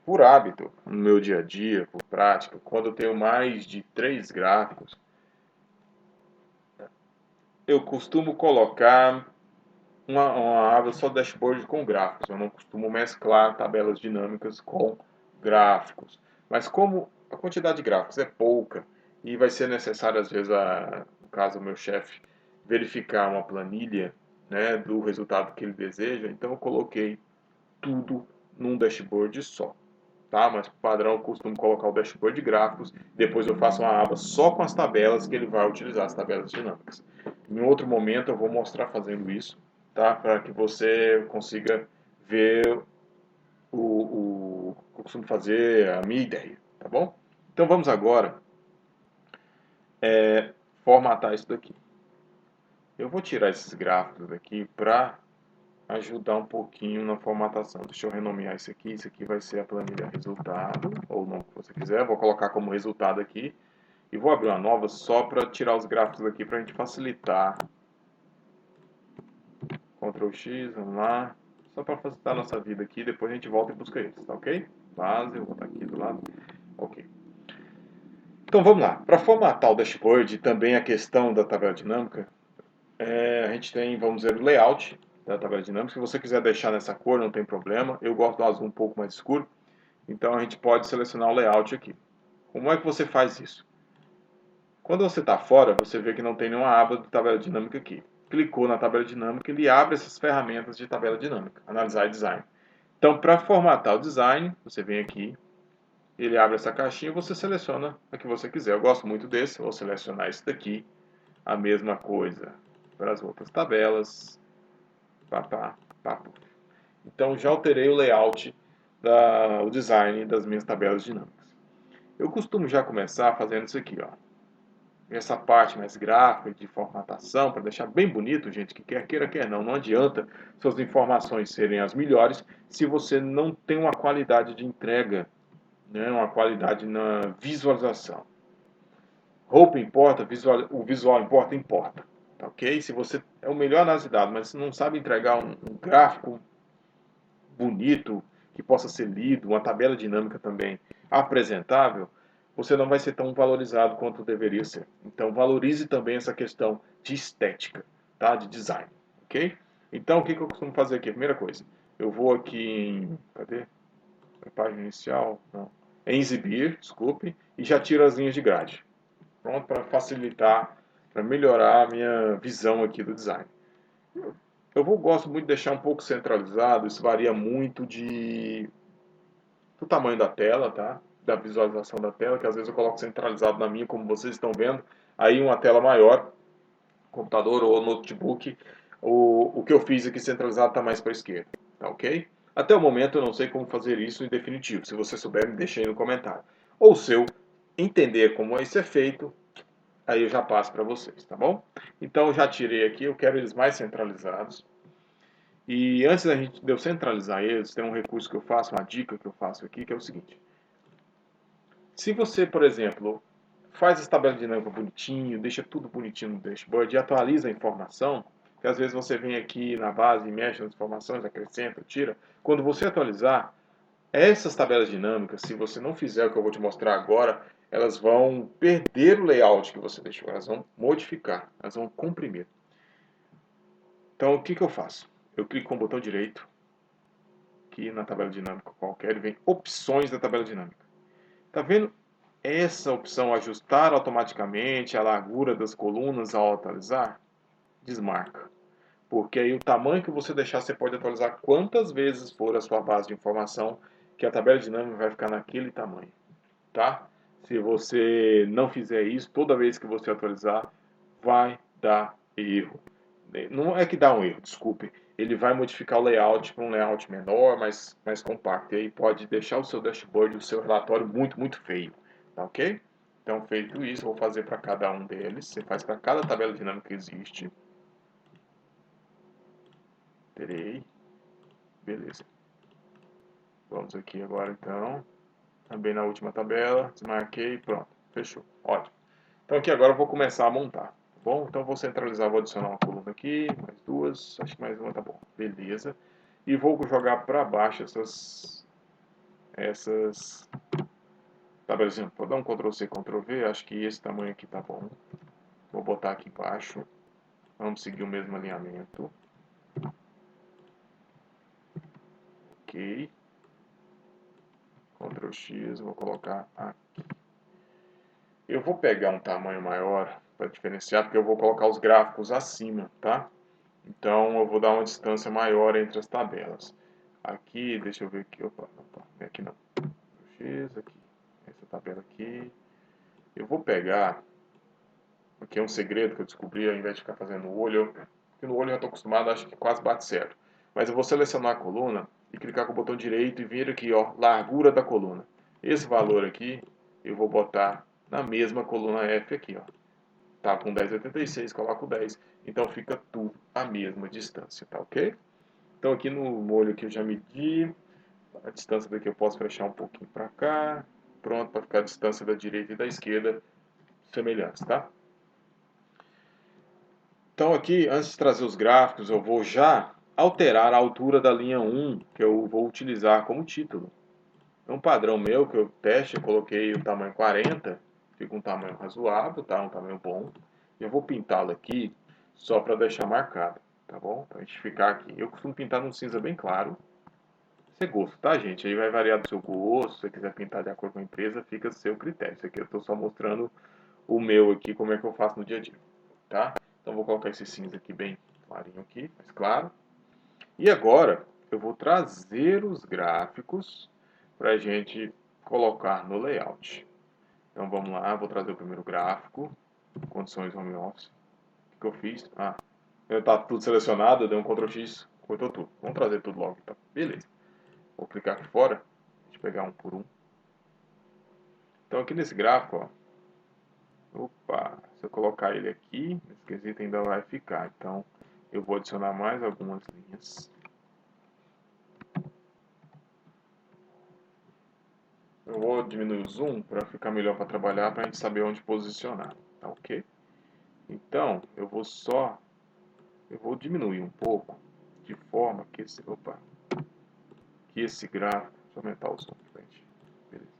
Por hábito, no meu dia a dia, por prática, quando eu tenho mais de 3 gráficos, eu costumo colocar uma aba só dashboard com gráficos. Eu não costumo mesclar tabelas dinâmicas com gráficos. Mas como a quantidade de gráficos é pouca e vai ser necessário, às vezes, no caso do meu chefe, verificar uma planilha, né, do resultado que ele deseja, então eu coloquei tudo num dashboard só. Tá? Mas por padrão eu costumo colocar o dashboard de gráficos, depois eu faço uma aba só com as tabelas que ele vai utilizar, as tabelas dinâmicas. Em outro momento eu vou mostrar fazendo isso, tá? Para que você consiga ver o que eu costumo fazer, a minha ideia, tá bom? Então vamos agora formatar isso daqui. Eu vou tirar esses gráficos daqui para ajudar um pouquinho na formatação. Deixa eu renomear isso aqui vai ser a planilha resultado, ou não, que você quiser. Eu vou colocar como resultado aqui e vou abrir uma nova só para tirar os gráficos aqui para a gente facilitar. Ctrl X, vamos lá. Só para facilitar a nossa vida aqui, depois a gente volta e busca eles, tá ok? Base, eu vou botar aqui do lado. Ok. Então vamos lá. Para formatar o dashboard e também a questão da tabela dinâmica, a gente tem, vamos dizer, o layout da tabela dinâmica. Se você quiser deixar nessa cor, não tem problema. Eu gosto do azul um pouco mais escuro. Então a gente pode selecionar o layout aqui. Como é que você faz isso? Quando você está fora, você vê que não tem nenhuma aba de tabela dinâmica aqui. Clicou na tabela dinâmica, ele abre essas ferramentas de tabela dinâmica, analisar e design. Então, para formatar o design, você vem aqui, ele abre essa caixinha e você seleciona a que você quiser. Eu gosto muito desse, vou selecionar esse daqui. A mesma coisa para as outras tabelas. Pá, pá, pá. Então, já alterei o layout, o design das minhas tabelas dinâmicas. Eu costumo já começar fazendo isso aqui, ó. Essa parte mais gráfica de formatação, para deixar bem bonito, gente, que quer queira, quer não. Não adianta suas informações serem as melhores se você não tem uma qualidade de entrega, né, uma qualidade na visualização. Roupa importa, o visual importa, importa. Tá ok? Se você é o melhor análise de dados, mas não sabe entregar um gráfico bonito, que possa ser lido, uma tabela dinâmica também apresentável, você não vai ser tão valorizado quanto deveria ser. Então valorize também essa questão de estética, tá? De design, ok? Então o que eu costumo fazer aqui? Primeira coisa, eu vou aqui em... Cadê? A página inicial? Não. Em exibir, desculpe, e já tiro as linhas de grade. Pronto, para facilitar, para melhorar a minha visão aqui do design. Gosto muito de deixar um pouco centralizado, isso varia muito do tamanho da tela, tá? Da visualização da tela, que às vezes eu coloco centralizado na minha, como vocês estão vendo. Aí uma tela maior, computador ou notebook, o que eu fiz aqui centralizado está mais para a esquerda, tá ok? Até o momento eu não sei como fazer isso em definitivo. Se você souber, me deixe aí no comentário. Ou se eu entender como isso é feito, aí eu já passo para vocês, tá bom? Então eu já tirei aqui, eu quero eles mais centralizados. E antes de eu centralizar eles, tem um recurso que eu faço, uma dica que eu faço aqui, que é o seguinte. Se você, por exemplo, faz essa tabela dinâmica bonitinho, deixa tudo bonitinho no dashboard e atualiza a informação, que às vezes você vem aqui na base e mexe nas informações, acrescenta, tira. Quando você atualizar, essas tabelas dinâmicas, se você não fizer o que eu vou te mostrar agora, elas vão perder o layout que você deixou, elas vão modificar, elas vão comprimir. Então, o que eu faço? Eu clico com o botão direito, aqui na tabela dinâmica qualquer, e vem opções da tabela dinâmica. Tá vendo essa opção ajustar automaticamente a largura das colunas ao atualizar? Desmarca. Porque aí o tamanho que você deixar, você pode atualizar quantas vezes for a sua base de informação, que a tabela dinâmica vai ficar naquele tamanho, tá? Se você não fizer isso, toda vez que você atualizar, vai dar erro. Não é que dá um erro, desculpe. Ele vai modificar o layout para um layout menor, mais compacto. E aí pode deixar o seu dashboard, o seu relatório muito, muito feio. Tá ok? Então, feito isso, eu vou fazer para cada um deles. Você faz para cada tabela dinâmica que existe. Terei. Beleza. Vamos aqui agora, então. Também na última tabela. Desmarquei. Pronto. Fechou. Ótimo. Então, aqui agora eu vou começar a montar. Bom, então vou centralizar, vou adicionar uma coluna aqui, mais duas, acho que mais uma tá bom. Beleza. E vou jogar para baixo essas tabelas. Vou dar um Ctrl C, Ctrl V, acho que esse tamanho aqui tá bom. Vou botar aqui embaixo. Vamos seguir o mesmo alinhamento. Ok. Ctrl X, vou colocar aqui. Eu vou pegar um tamanho maior para diferenciar, porque eu vou colocar os gráficos acima, tá? Então eu vou dar uma distância maior entre as tabelas. Aqui, deixa eu ver aqui, opa, aqui não. X, aqui, essa tabela aqui. Eu vou pegar, aqui é um segredo que eu descobri, ao invés de ficar fazendo o olho, porque no olho eu já estou acostumado, acho que quase bate certo. Mas eu vou selecionar a coluna e clicar com o botão direito e vir aqui, ó, largura da coluna. Esse valor aqui eu vou botar na mesma coluna F aqui, ó. Tá com 10,86, coloco 10. Então fica tudo a mesma distância, tá ok? Então aqui no molho que eu já medi, a distância daqui eu posso fechar um pouquinho para cá. Pronto, para ficar a distância da direita e da esquerda semelhantes, tá? Então aqui, antes de trazer os gráficos, eu vou já alterar a altura da linha 1, que eu vou utilizar como título. É um padrão meu que eu teste, eu coloquei o tamanho 40, fica um tamanho razoável, tá? Um tamanho bom. Eu vou pintá-lo aqui só para deixar marcado, tá bom? Para a gente ficar aqui. Eu costumo pintar num cinza bem claro. Isso é gosto, tá, gente? Aí vai variar do seu gosto. Se você quiser pintar de acordo com a empresa, fica a seu critério. Isso aqui eu estou só mostrando o meu aqui, como é que eu faço no dia a dia, tá? Então vou colocar esse cinza aqui bem clarinho aqui, mais claro. E agora eu vou trazer os gráficos para a gente colocar no layout. Então vamos lá, vou trazer o primeiro gráfico, condições home office. O que eu fiz? Ah, está tudo selecionado, eu dei um Ctrl X, cortou tudo. Vamos trazer tudo logo, então. Beleza. Vou clicar aqui fora, deixa eu pegar um por um. Então aqui nesse gráfico, ó, opa, se eu colocar ele aqui, esse quesito ainda vai ficar. Então eu vou adicionar mais algumas linhas. Eu vou diminuir o zoom para ficar melhor para trabalhar, para a gente saber onde posicionar, tá ok? Então eu vou diminuir um pouco, de forma que esse gráfico, deixa eu aumentar o zoom aqui, gente. Beleza.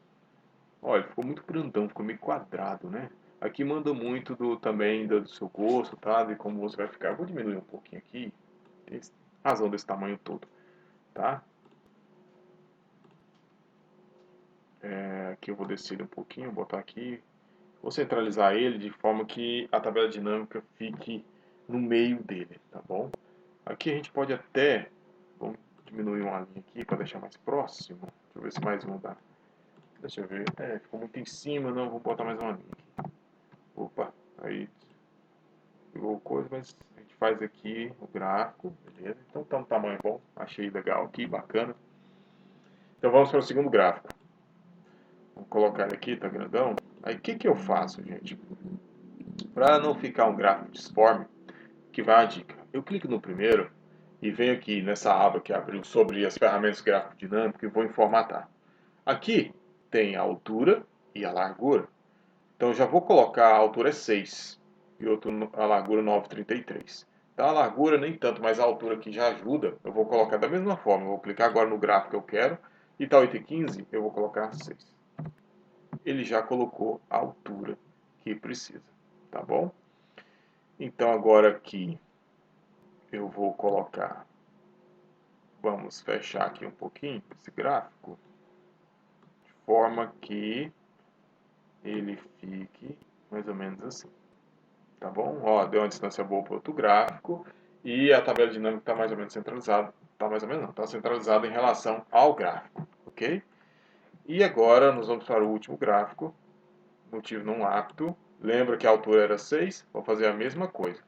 Olha, ficou muito grandão, ficou meio quadrado, né? Aqui manda muito também do seu gosto, tá? De como você vai ficar. Eu vou diminuir um pouquinho aqui, tem razão desse tamanho todo, tá? Aqui eu vou descer ele um pouquinho, botar aqui. Vou centralizar ele de forma que a tabela dinâmica fique no meio dele, tá bom? Aqui a gente pode até, vamos diminuir uma linha aqui para deixar mais próximo. Deixa eu ver se mais um dá. Deixa eu ver, ficou muito em cima, não, vou botar mais uma linha aqui. Opa, aí ficou coisa, mas a gente faz aqui o gráfico, beleza? Então tá um tamanho bom, achei legal aqui, bacana. Então vamos para o segundo gráfico. Vou colocar ele aqui, tá grandão. Aí o que eu faço, gente? Para não ficar um gráfico disforme, que vai a dica. Eu clico no primeiro e venho aqui nessa aba que abriu sobre as ferramentas gráfico dinâmico e vou em formatar. Aqui tem a altura e a largura. Então eu já vou colocar a altura é 6 e a largura 9,33. Então a largura nem tanto, mas a altura aqui já ajuda. Eu vou colocar da mesma forma. Eu vou clicar agora no gráfico que eu quero e tá 8,15, eu vou colocar 6. Ele já colocou a altura que precisa, tá bom? Então agora aqui eu vou colocar, vamos fechar aqui um pouquinho esse gráfico, de forma que ele fique mais ou menos assim, tá bom? Ó, deu uma distância boa para outro gráfico e a tabela dinâmica está mais ou menos centralizada, está mais ou menos não, está centralizada em relação ao gráfico, ok? E agora nós vamos para o último gráfico, motivo não apto. Lembra que a altura era 6, vou fazer a mesma coisa,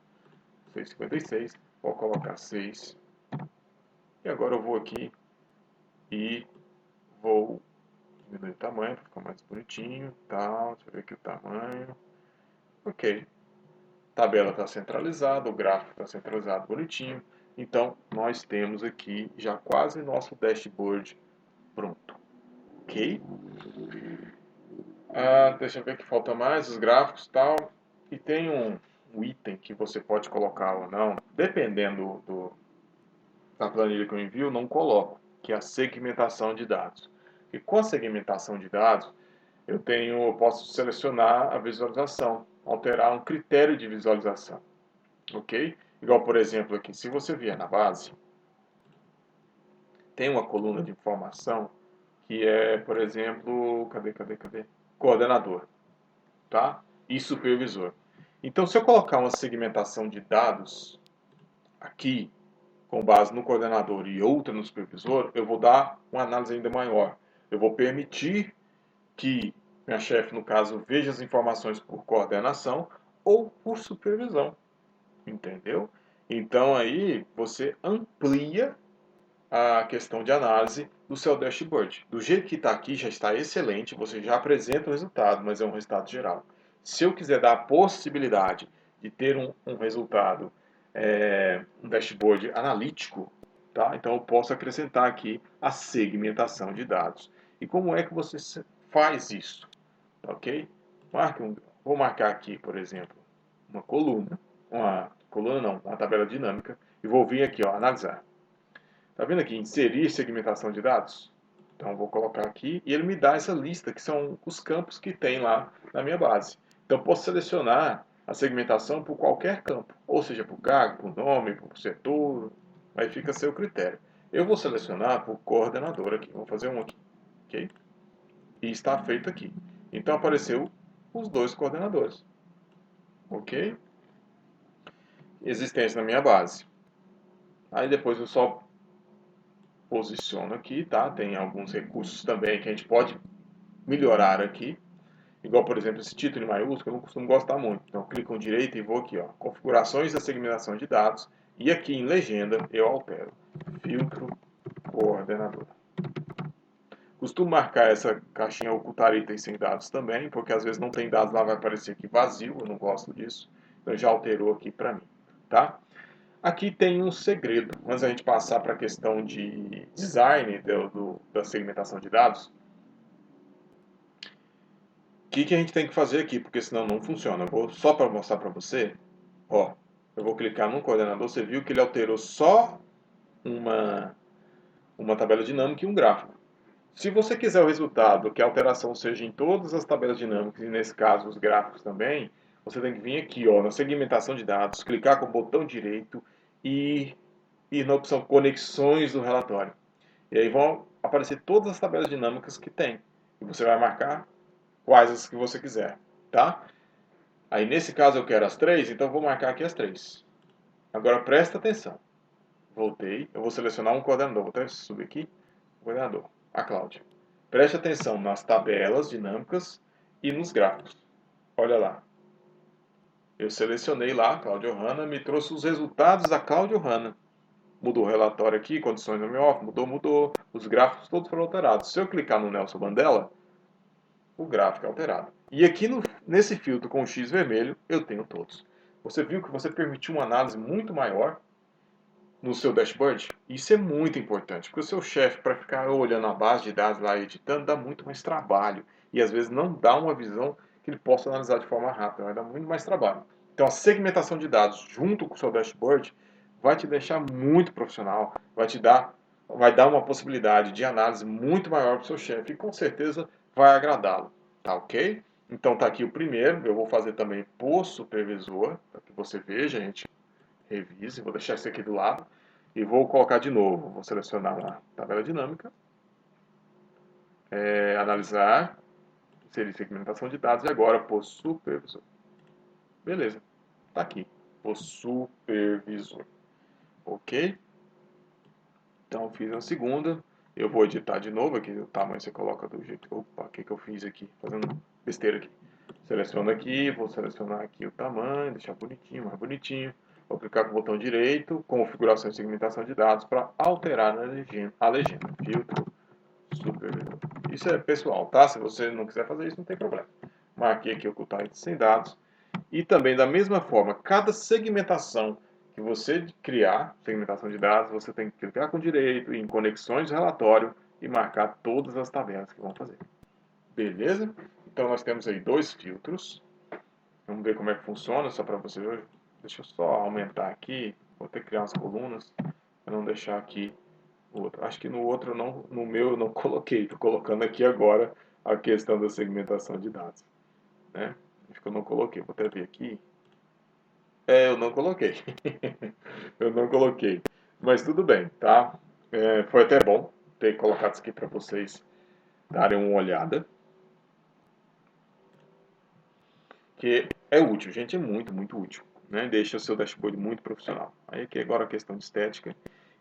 6,56, vou colocar 6. E agora eu vou aqui e vou diminuir o tamanho para ficar mais bonitinho, tal. Deixa eu ver aqui o tamanho. Ok. Tabela está centralizada, o gráfico está centralizado bonitinho. Então, nós temos aqui já quase nosso dashboard pronto. Ok? Deixa eu ver que falta mais, os gráficos e tal. E tem um um item que você pode colocar ou não, dependendo da planilha que eu envio, não coloco, que é a segmentação de dados. E com a segmentação de dados, eu posso selecionar a visualização, alterar um critério de visualização, ok? Igual, por exemplo, aqui, se você vier na base, tem uma coluna de informação que é, por exemplo, cadê? Coordenador, tá? E supervisor. Então, se eu colocar uma segmentação de dados aqui, com base no coordenador e outra no supervisor, eu vou dar uma análise ainda maior. Eu vou permitir que minha chefe, no caso, veja as informações por coordenação ou por supervisão. Entendeu? Então aí você amplia a questão de análise do seu dashboard. Do jeito que está aqui já está excelente, você já apresenta o resultado, mas é um resultado geral. Se eu quiser dar a possibilidade de ter um resultado, um dashboard analítico, tá? Então eu posso acrescentar aqui a segmentação de dados. E como é que você faz isso? Ok? Vou marcar aqui, por exemplo, uma coluna não, uma tabela dinâmica, e vou vir aqui, ó, analisar. Tá vendo aqui, inserir segmentação de dados? Então eu vou colocar aqui e ele me dá essa lista, que são os campos que tem lá na minha base. Então eu posso selecionar a segmentação por qualquer campo, ou seja, por cargo, por nome, por setor, aí fica a seu critério. Eu vou selecionar por coordenador aqui, vou fazer um aqui, ok? E está feito aqui. Então apareceu os dois coordenadores, ok? Existentes na minha base. Aí depois eu só posiciono aqui, tá? Tem alguns recursos também que a gente pode melhorar aqui. Igual, por exemplo, esse título em maiúsculo, eu não costumo gostar muito. Então, eu clico com direita e vou aqui, ó, configurações da segmentação de dados. E aqui em legenda, eu altero filtro coordenador. Costumo marcar essa caixinha ocultar itens sem dados também, porque às vezes não tem dados lá, vai aparecer aqui vazio, eu não gosto disso. Então, já alterou aqui para mim, tá? Aqui tem um segredo, antes da gente passar para a questão de design da segmentação de dados. O que a gente tem que fazer aqui, porque senão não funciona. Só para mostrar para você, ó, eu vou clicar no coordenador, você viu que ele alterou só uma tabela dinâmica e um gráfico. Se você quiser o resultado, que a alteração seja em todas as tabelas dinâmicas, e nesse caso os gráficos também, você tem que vir aqui, ó, na segmentação de dados, clicar com o botão direito e ir na opção conexões do relatório. E aí vão aparecer todas as tabelas dinâmicas que tem. E você vai marcar quais as que você quiser, tá? Aí nesse caso eu quero as três, então eu vou marcar aqui as três. Agora presta atenção. Voltei, eu vou selecionar um coordenador, vou até subir aqui, coordenador, a Cláudia. Preste atenção nas tabelas dinâmicas e nos gráficos. Olha lá. Eu selecionei lá, Cláudia Hanna, me trouxe os resultados da Cláudia Hanna. Mudou o relatório aqui, condições do meu off, mudou. Os gráficos todos foram alterados. Se eu clicar no Nelson Mandela, o gráfico é alterado. E aqui nesse filtro com o X vermelho, eu tenho todos. Você viu que você permitiu uma análise muito maior no seu dashboard? Isso é muito importante, porque o seu chefe, para ficar olhando a base de dados lá e editando, dá muito mais trabalho. E às vezes não dá uma visão que ele possa analisar de forma rápida, vai dar muito mais trabalho. Então a segmentação de dados junto com o seu dashboard vai te deixar muito profissional, vai dar uma possibilidade de análise muito maior para o seu chefe e com certeza vai agradá-lo, tá ok? Então tá aqui o primeiro, eu vou fazer também por supervisor, para que você veja, a gente revise, vou deixar isso aqui do lado e vou colocar de novo, vou selecionar uma tabela dinâmica, analisar, inserir segmentação de dados e agora por supervisor. Beleza, tá aqui, por supervisor, ok? Então fiz a segunda, eu vou editar de novo aqui, o tamanho você coloca do jeito, opa, o que eu fiz aqui, fazendo besteira aqui. Seleciono aqui, vou selecionar aqui o tamanho, deixar bonitinho, mais bonitinho. Vou clicar com o botão direito, configuração e segmentação de dados para alterar a legenda. Filtro, supervisor. Isso é pessoal, tá? Se você não quiser fazer isso, não tem problema. Marquei aqui ocultar itens sem dados. E também, da mesma forma, cada segmentação que você criar, segmentação de dados, você tem que clicar com direito em conexões de relatório e marcar todas as tabelas que vão fazer. Beleza? Então nós temos aí dois filtros. Vamos ver como é que funciona, só para você ver. Deixa eu só aumentar aqui. Vou ter que criar umas colunas para não deixar aqui o outro. Acho que no outro eu não, no meu eu não coloquei. Estou colocando aqui agora a questão da segmentação de dados, né? Acho que eu não coloquei. Vou até ver aqui. Eu não coloquei. Eu não coloquei. Mas tudo bem, tá? Foi até bom ter colocado isso aqui para vocês darem uma olhada. Que é útil, gente, é muito, muito útil, né? Deixa o seu dashboard muito profissional. Aí aqui agora a questão de estética.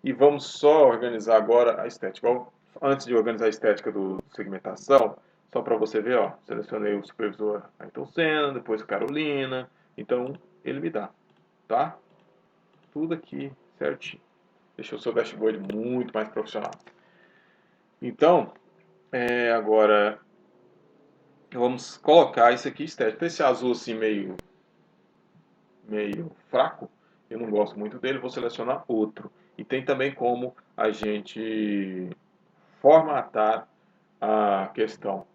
E vamos só organizar agora a estética. Antes de organizar a estética do segmentação, só para você ver, ó, selecionei o supervisor Ayrton Senna, depois Carolina, então ele me dá, tá? Tudo aqui certinho. Deixa o seu dashboard muito mais profissional. Então, agora vamos colocar isso aqui estético. Esse azul assim meio fraco, eu não gosto muito dele, vou selecionar outro. E tem também como a gente formatar a questão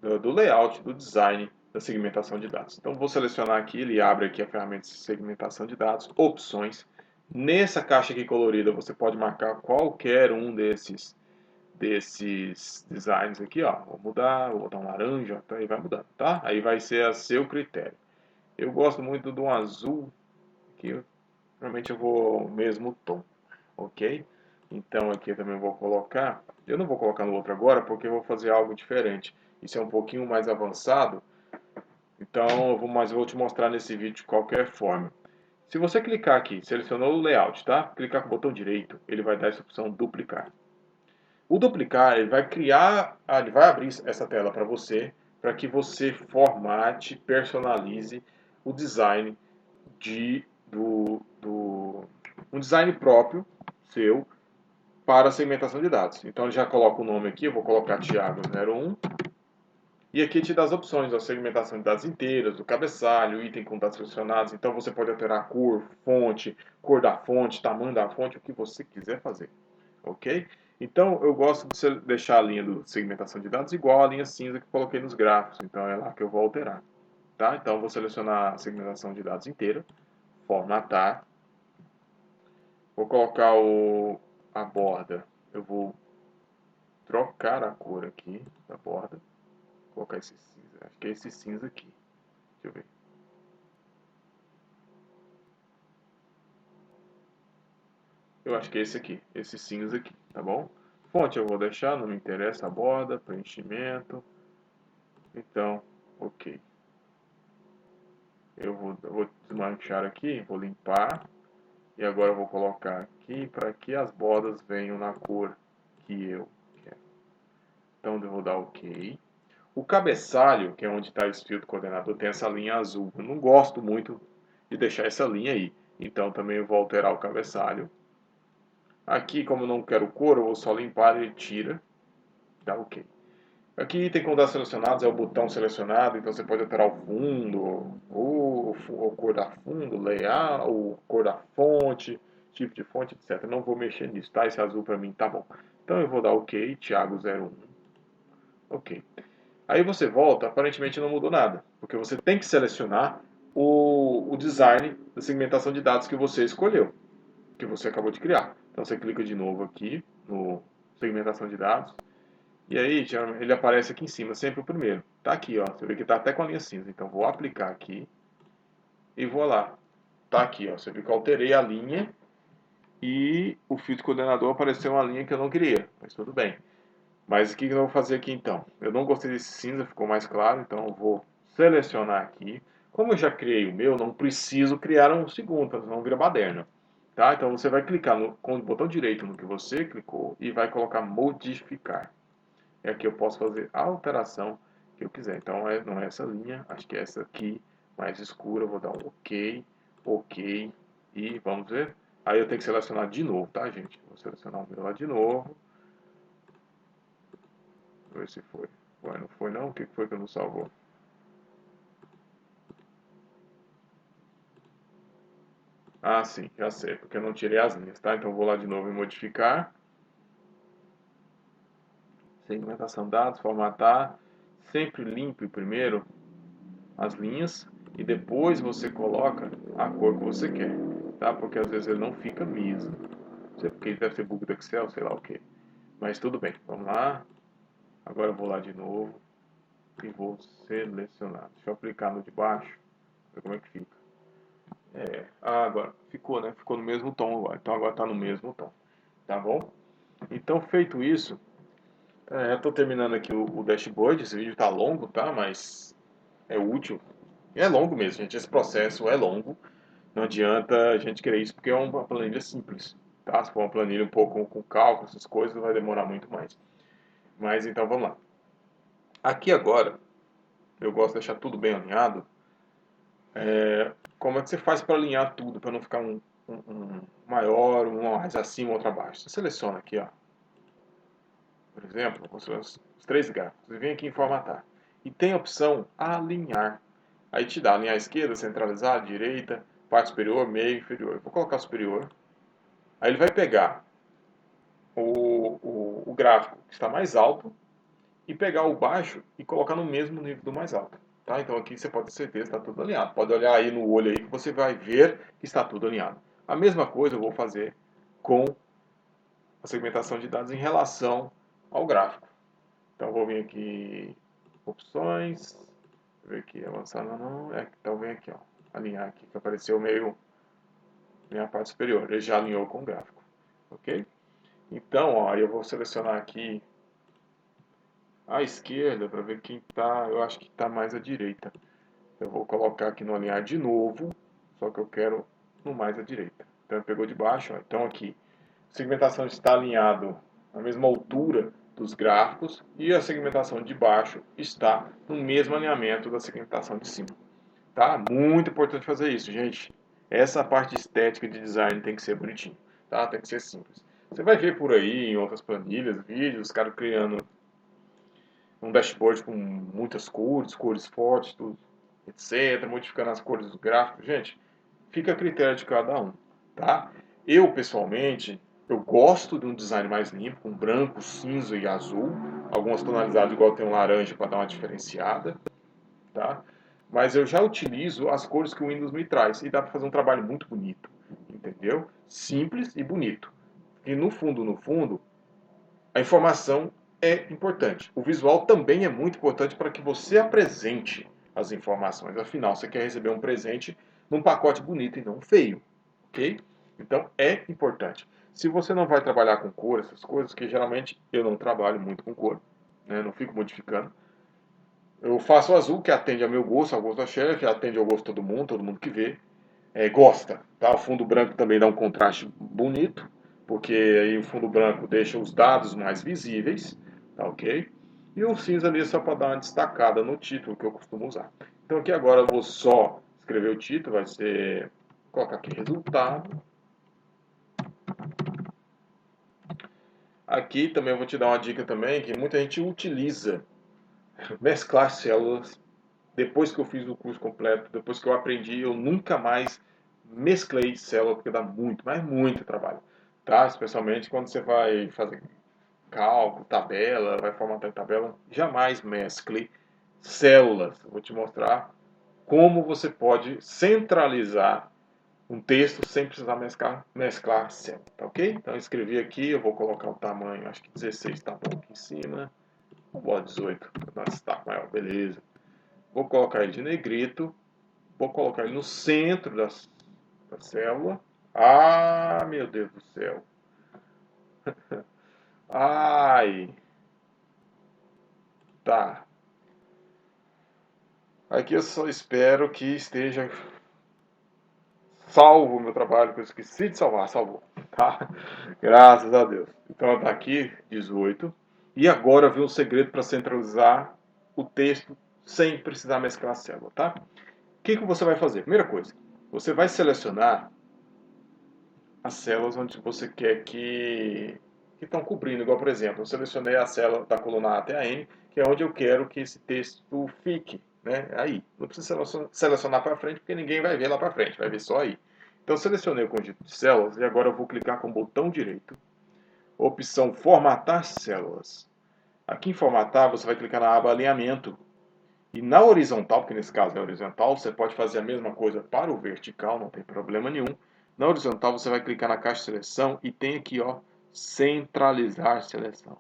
do layout, do design da segmentação de dados. Então vou selecionar aqui, ele abre aqui a ferramenta de segmentação de dados, opções. Nessa caixa aqui colorida você pode marcar qualquer um desses designs aqui, ó. Vou mudar, vou botar um laranja, tá? Aí vai mudando, tá? Aí vai ser a seu critério. Eu gosto muito do azul, que normalmente eu vou mesmo tom, ok? Então aqui eu também vou colocar, eu não vou colocar no outro agora porque eu vou fazer algo diferente. Isso é um pouquinho mais avançado, então mas eu vou te mostrar nesse vídeo de qualquer forma. Se você clicar aqui, selecionou o layout, tá? Clicar com o botão direito, ele vai dar essa opção duplicar. O duplicar, ele vai criar, ele vai abrir essa tela para você, para que você formate, personalize o design um design próprio seu para a segmentação de dados. Então ele já coloca o nome aqui, eu vou colocar Thiago01. E aqui te dá as opções, a segmentação de dados inteiras, o cabeçalho, item com dados selecionados. Então você pode alterar a cor da fonte, tamanho da fonte, o que você quiser fazer. Ok? Então eu gosto de deixar a linha de segmentação de dados igual à linha cinza que coloquei nos gráficos. Então é lá que eu vou alterar. Tá? Então eu vou selecionar a segmentação de dados inteira, formatar. Vou colocar a borda. Eu vou trocar a cor aqui da borda. Vou colocar esse cinza. Acho que é esse cinza aqui. Deixa eu ver. Eu acho que é esse aqui. Esse cinza aqui, tá bom? Fonte eu vou deixar, não me interessa a borda, preenchimento. Então, ok. Eu vou desmanchar aqui, vou limpar. E agora eu vou colocar aqui para que as bordas venham na cor que eu quero. Então eu vou dar ok. O cabeçalho, que é onde está esse fio do coordenador, tem essa linha azul. Eu não gosto muito de deixar essa linha aí. Então também eu vou alterar o cabeçalho. Aqui, como eu não quero cor, eu vou só limpar e tira. Dá ok. Aqui, item com dados selecionados é o botão selecionado, então você pode alterar o fundo, ou cor da fundo, layout, ou cor da fonte, tipo de fonte, etc. Não vou mexer nisso, tá? Esse azul para mim tá bom. Então eu vou dar ok, Thiago01. Ok. Aí você volta, aparentemente não mudou nada, porque você tem que selecionar o design da segmentação de dados que você escolheu, que você acabou de criar. Então você clica de novo aqui no segmentação de dados, e aí ele aparece aqui em cima, sempre o primeiro. Tá aqui, ó, você vê que tá até com a linha cinza. Então vou aplicar aqui e vou lá. Tá aqui, ó, você viu que eu alterei a linha e o fio de coordenador apareceu uma linha que eu não queria, mas tudo bem. Mas o que eu vou fazer aqui então? Eu não gostei desse cinza, ficou mais claro, então eu vou selecionar aqui. Como eu já criei o meu, não preciso criar um segundo, senão vira baderna. Tá? Então você vai clicar com o botão direito no que você clicou e vai colocar modificar. E aqui eu posso fazer a alteração que eu quiser. Então não é essa linha, acho que é essa aqui, mais escura. Eu vou dar um OK, OK e vamos ver. Aí eu tenho que selecionar de novo, tá, gente? Vou selecionar o meu lá de novo. Ver se foi. Ué, não foi não? O que foi que eu não salvou? Ah, sim, já sei, porque eu não tirei as linhas, tá? Então eu vou lá de novo em modificar. Segmentação dados, formatar. Sempre limpe primeiro as linhas e depois você coloca a cor que você quer, tá? Porque às vezes ele não fica mesmo. Não sei porque deve ser bug do Excel, sei lá o que. Mas tudo bem, vamos lá. Agora eu vou lá de novo e vou selecionar. Deixa eu aplicar no de baixo, ver como é que fica. Agora ficou, né? Ficou no mesmo tom agora. Então agora está no mesmo tom, tá bom? Então feito isso, já estou terminando aqui o dashboard. Esse vídeo está longo, tá? Mas é útil. E é longo mesmo, gente. Esse processo é longo. Não adianta a gente querer isso porque é uma planilha simples, tá? Se for uma planilha um pouco com cálculo, essas coisas, vai demorar muito mais. Mas então vamos lá. Aqui agora, eu gosto de deixar tudo bem alinhado. Como é que você faz para alinhar tudo, para não ficar um maior, um mais acima, outro abaixo? Você seleciona aqui, ó, por exemplo, os três gráficos. Você vem aqui em formatar. E tem a opção alinhar. Aí te dá alinhar à esquerda, centralizar, direita, parte superior, meio, inferior. Eu vou colocar superior. Aí ele vai pegar o gráfico que está mais alto e pegar o baixo e colocar no mesmo nível do mais alto. Tá? Então aqui você pode ter certeza que está tudo alinhado. Pode olhar aí no olho aí que você vai ver que está tudo alinhado. A mesma coisa eu vou fazer com a segmentação de dados em relação ao gráfico. Então eu vou vir aqui, opções, ver aqui, avançar não, então vem aqui, ó, alinhar aqui, que apareceu meio minha parte superior, ele já alinhou com o gráfico, ok? Então, ó, eu vou selecionar aqui à esquerda para ver quem está, eu acho que está mais à direita. Eu vou colocar aqui no alinhar de novo, só que eu quero no mais à direita. Então ele pegou de baixo, ó. Então aqui, a segmentação está alinhado na mesma altura dos gráficos e a segmentação de baixo está no mesmo alinhamento da segmentação de cima. Tá? Muito importante fazer isso, gente. Essa parte estética de design tem que ser bonitinho, tá? Tem que ser simples. Você vai ver por aí em outras planilhas, vídeos, os caras criando um dashboard com muitas cores, cores fortes, tudo, etc, modificando as cores do gráfico. Gente, fica a critério de cada um, tá? Eu, pessoalmente, eu gosto de um design mais limpo, com branco, cinza e azul. Algumas tonalidades igual tem um laranja para dar uma diferenciada, tá? Mas eu já utilizo as cores que o Windows me traz e dá para fazer um trabalho muito bonito, entendeu? Simples e bonito. E no fundo, a informação é importante. O visual também é muito importante para que você apresente as informações. Afinal, você quer receber um presente num pacote bonito e não feio, ok? Então é importante. Se você não vai trabalhar com cor, essas coisas, que geralmente eu não trabalho muito com cor, né? Não fico modificando. Eu faço o azul, que atende ao meu gosto, ao gosto da Sherry, que atende ao gosto de todo mundo que vê gosta. Tá? O fundo branco também dá um contraste bonito, porque aí o fundo branco deixa os dados mais visíveis, tá ok? E o cinza ali é só para dar uma destacada no título que eu costumo usar. Então aqui agora eu vou só escrever o título, vai ser, vou colocar aqui resultado. Aqui também eu vou te dar uma dica também, que muita gente utiliza mesclar células. Depois que eu fiz o curso completo, depois que eu aprendi, eu nunca mais mesclei célula, porque dá muito, mas muito trabalho. Tá? Especialmente quando você vai fazer cálculo, tabela, vai formatar em tabela, jamais mescle células. Eu vou te mostrar como você pode centralizar um texto sem precisar mesclar células, tá ok? Então eu escrevi aqui, eu vou colocar o tamanho, acho que 16 tá bom aqui em cima. Vou botar 18, para dar um destaque maior, beleza. Vou colocar ele de negrito. Vou colocar ele no centro da célula. Ah, meu Deus do céu. Ai, tá. Aqui eu só espero que esteja salvo o meu trabalho, que eu esqueci de salvar. Salvou, tá? Graças a Deus. Então tá aqui, 18. E agora vem um segredo para centralizar o texto sem precisar mesclar a célula, tá? O que você vai fazer? Primeira coisa, você vai selecionar as células onde você quer que estão cobrindo. Igual, por exemplo, eu selecionei a célula da coluna A até a N, que é onde eu quero que esse texto fique. Né? Aí. Não precisa selecionar para frente, porque ninguém vai ver lá para frente, vai ver só aí. Então, selecionei o conjunto de células e agora eu vou clicar com o botão direito. Opção Formatar Células. Aqui em Formatar, você vai clicar na aba Alinhamento. E na horizontal, porque nesse caso é horizontal, você pode fazer a mesma coisa para o vertical, não tem problema nenhum. Na horizontal você vai clicar na caixa de seleção e tem aqui, ó, centralizar seleção.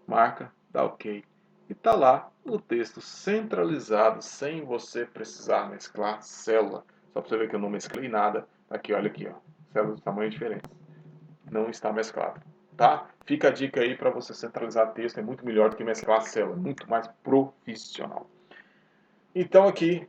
Marca, dá OK. E tá lá o texto centralizado, sem você precisar mesclar célula. Só para você ver que eu não mesclei nada. Aqui, olha aqui, ó, células de tamanho diferente. Não está mesclado, tá? Fica a dica aí para você centralizar texto, é muito melhor do que mesclar célula, muito mais profissional. Então aqui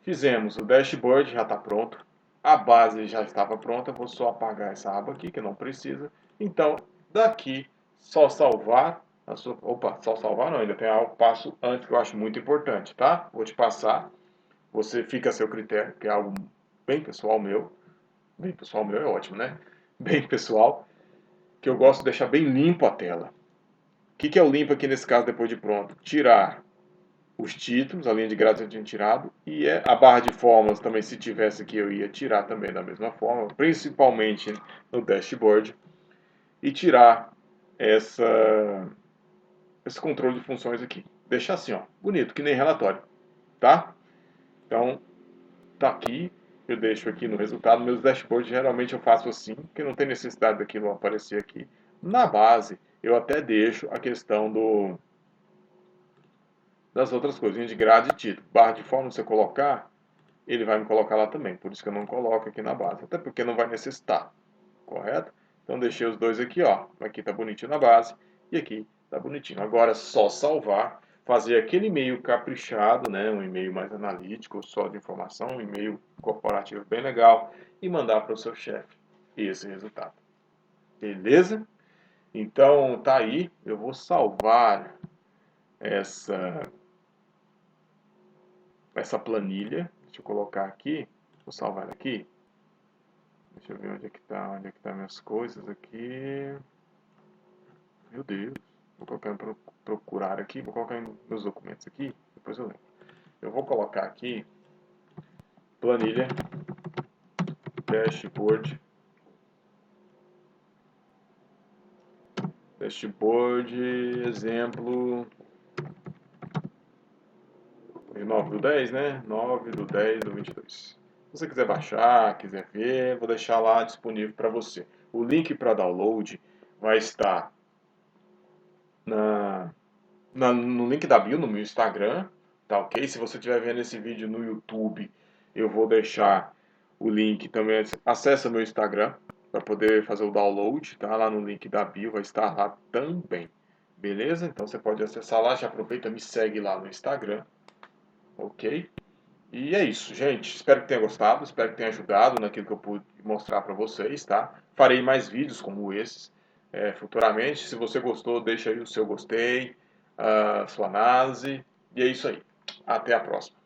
fizemos o dashboard, já está pronto. A base já estava pronta, vou só apagar essa aba aqui que não precisa. Então daqui só salvar a sua... Opa, só salvar não, ainda tem algo passo antes que eu acho muito importante, tá? Vou te passar, você fica a seu critério, que é algo bem pessoal meu. Bem pessoal meu é ótimo, né? Bem pessoal, que eu gosto de deixar bem limpo a tela. O que é o limpo aqui nesse caso depois de pronto? Tirar os títulos, a linha de grades eu tinha tirado, e a barra de formas também, se tivesse aqui, eu ia tirar também da mesma forma, principalmente no dashboard, e tirar esse controle de funções aqui. Deixar assim, ó, bonito, que nem relatório, tá? Então, tá aqui, eu deixo aqui no resultado, meus dashboards geralmente eu faço assim, porque não tem necessidade daquilo aparecer aqui. Na base, eu até deixo a questão das outras coisinhas de grade e título. Barra de forma, você colocar, ele vai me colocar lá também. Por isso que eu não coloco aqui na base. Até porque não vai necessitar. Correto? Então deixei os dois aqui, ó. Aqui tá bonitinho na base e aqui tá bonitinho. Agora é só salvar, fazer aquele e-mail caprichado, né? Um e-mail mais analítico, só de informação, um e-mail corporativo bem legal e mandar para o seu chefe esse resultado. Beleza? Então tá aí. Eu vou salvar essa planilha. Deixa eu colocar aqui. Vou salvar aqui. Deixa eu ver onde é que tá minhas coisas aqui. Meu Deus. Vou colocar em procurar aqui, vou colocar em meus documentos aqui, depois eu lembro. Eu vou colocar aqui planilha, dashboard, exemplo, 9 do 10, né? 9 do 10 do 22. Se você quiser baixar, quiser ver, vou deixar lá disponível para você. O link para download vai estar no link da bio, no meu Instagram, tá ok? Se você estiver vendo esse vídeo no YouTube, eu vou deixar o link também. Acesse meu Instagram para poder fazer o download, tá? Lá no link da bio vai estar lá também, beleza? Então você pode acessar lá, já aproveita, me segue lá no Instagram, ok? E é isso, gente. Espero que tenha gostado, espero que tenha ajudado naquilo que eu pude mostrar para vocês, tá? Farei mais vídeos como esses futuramente. Se você gostou, deixa aí o seu gostei, a sua análise. E é isso aí. Até a próxima.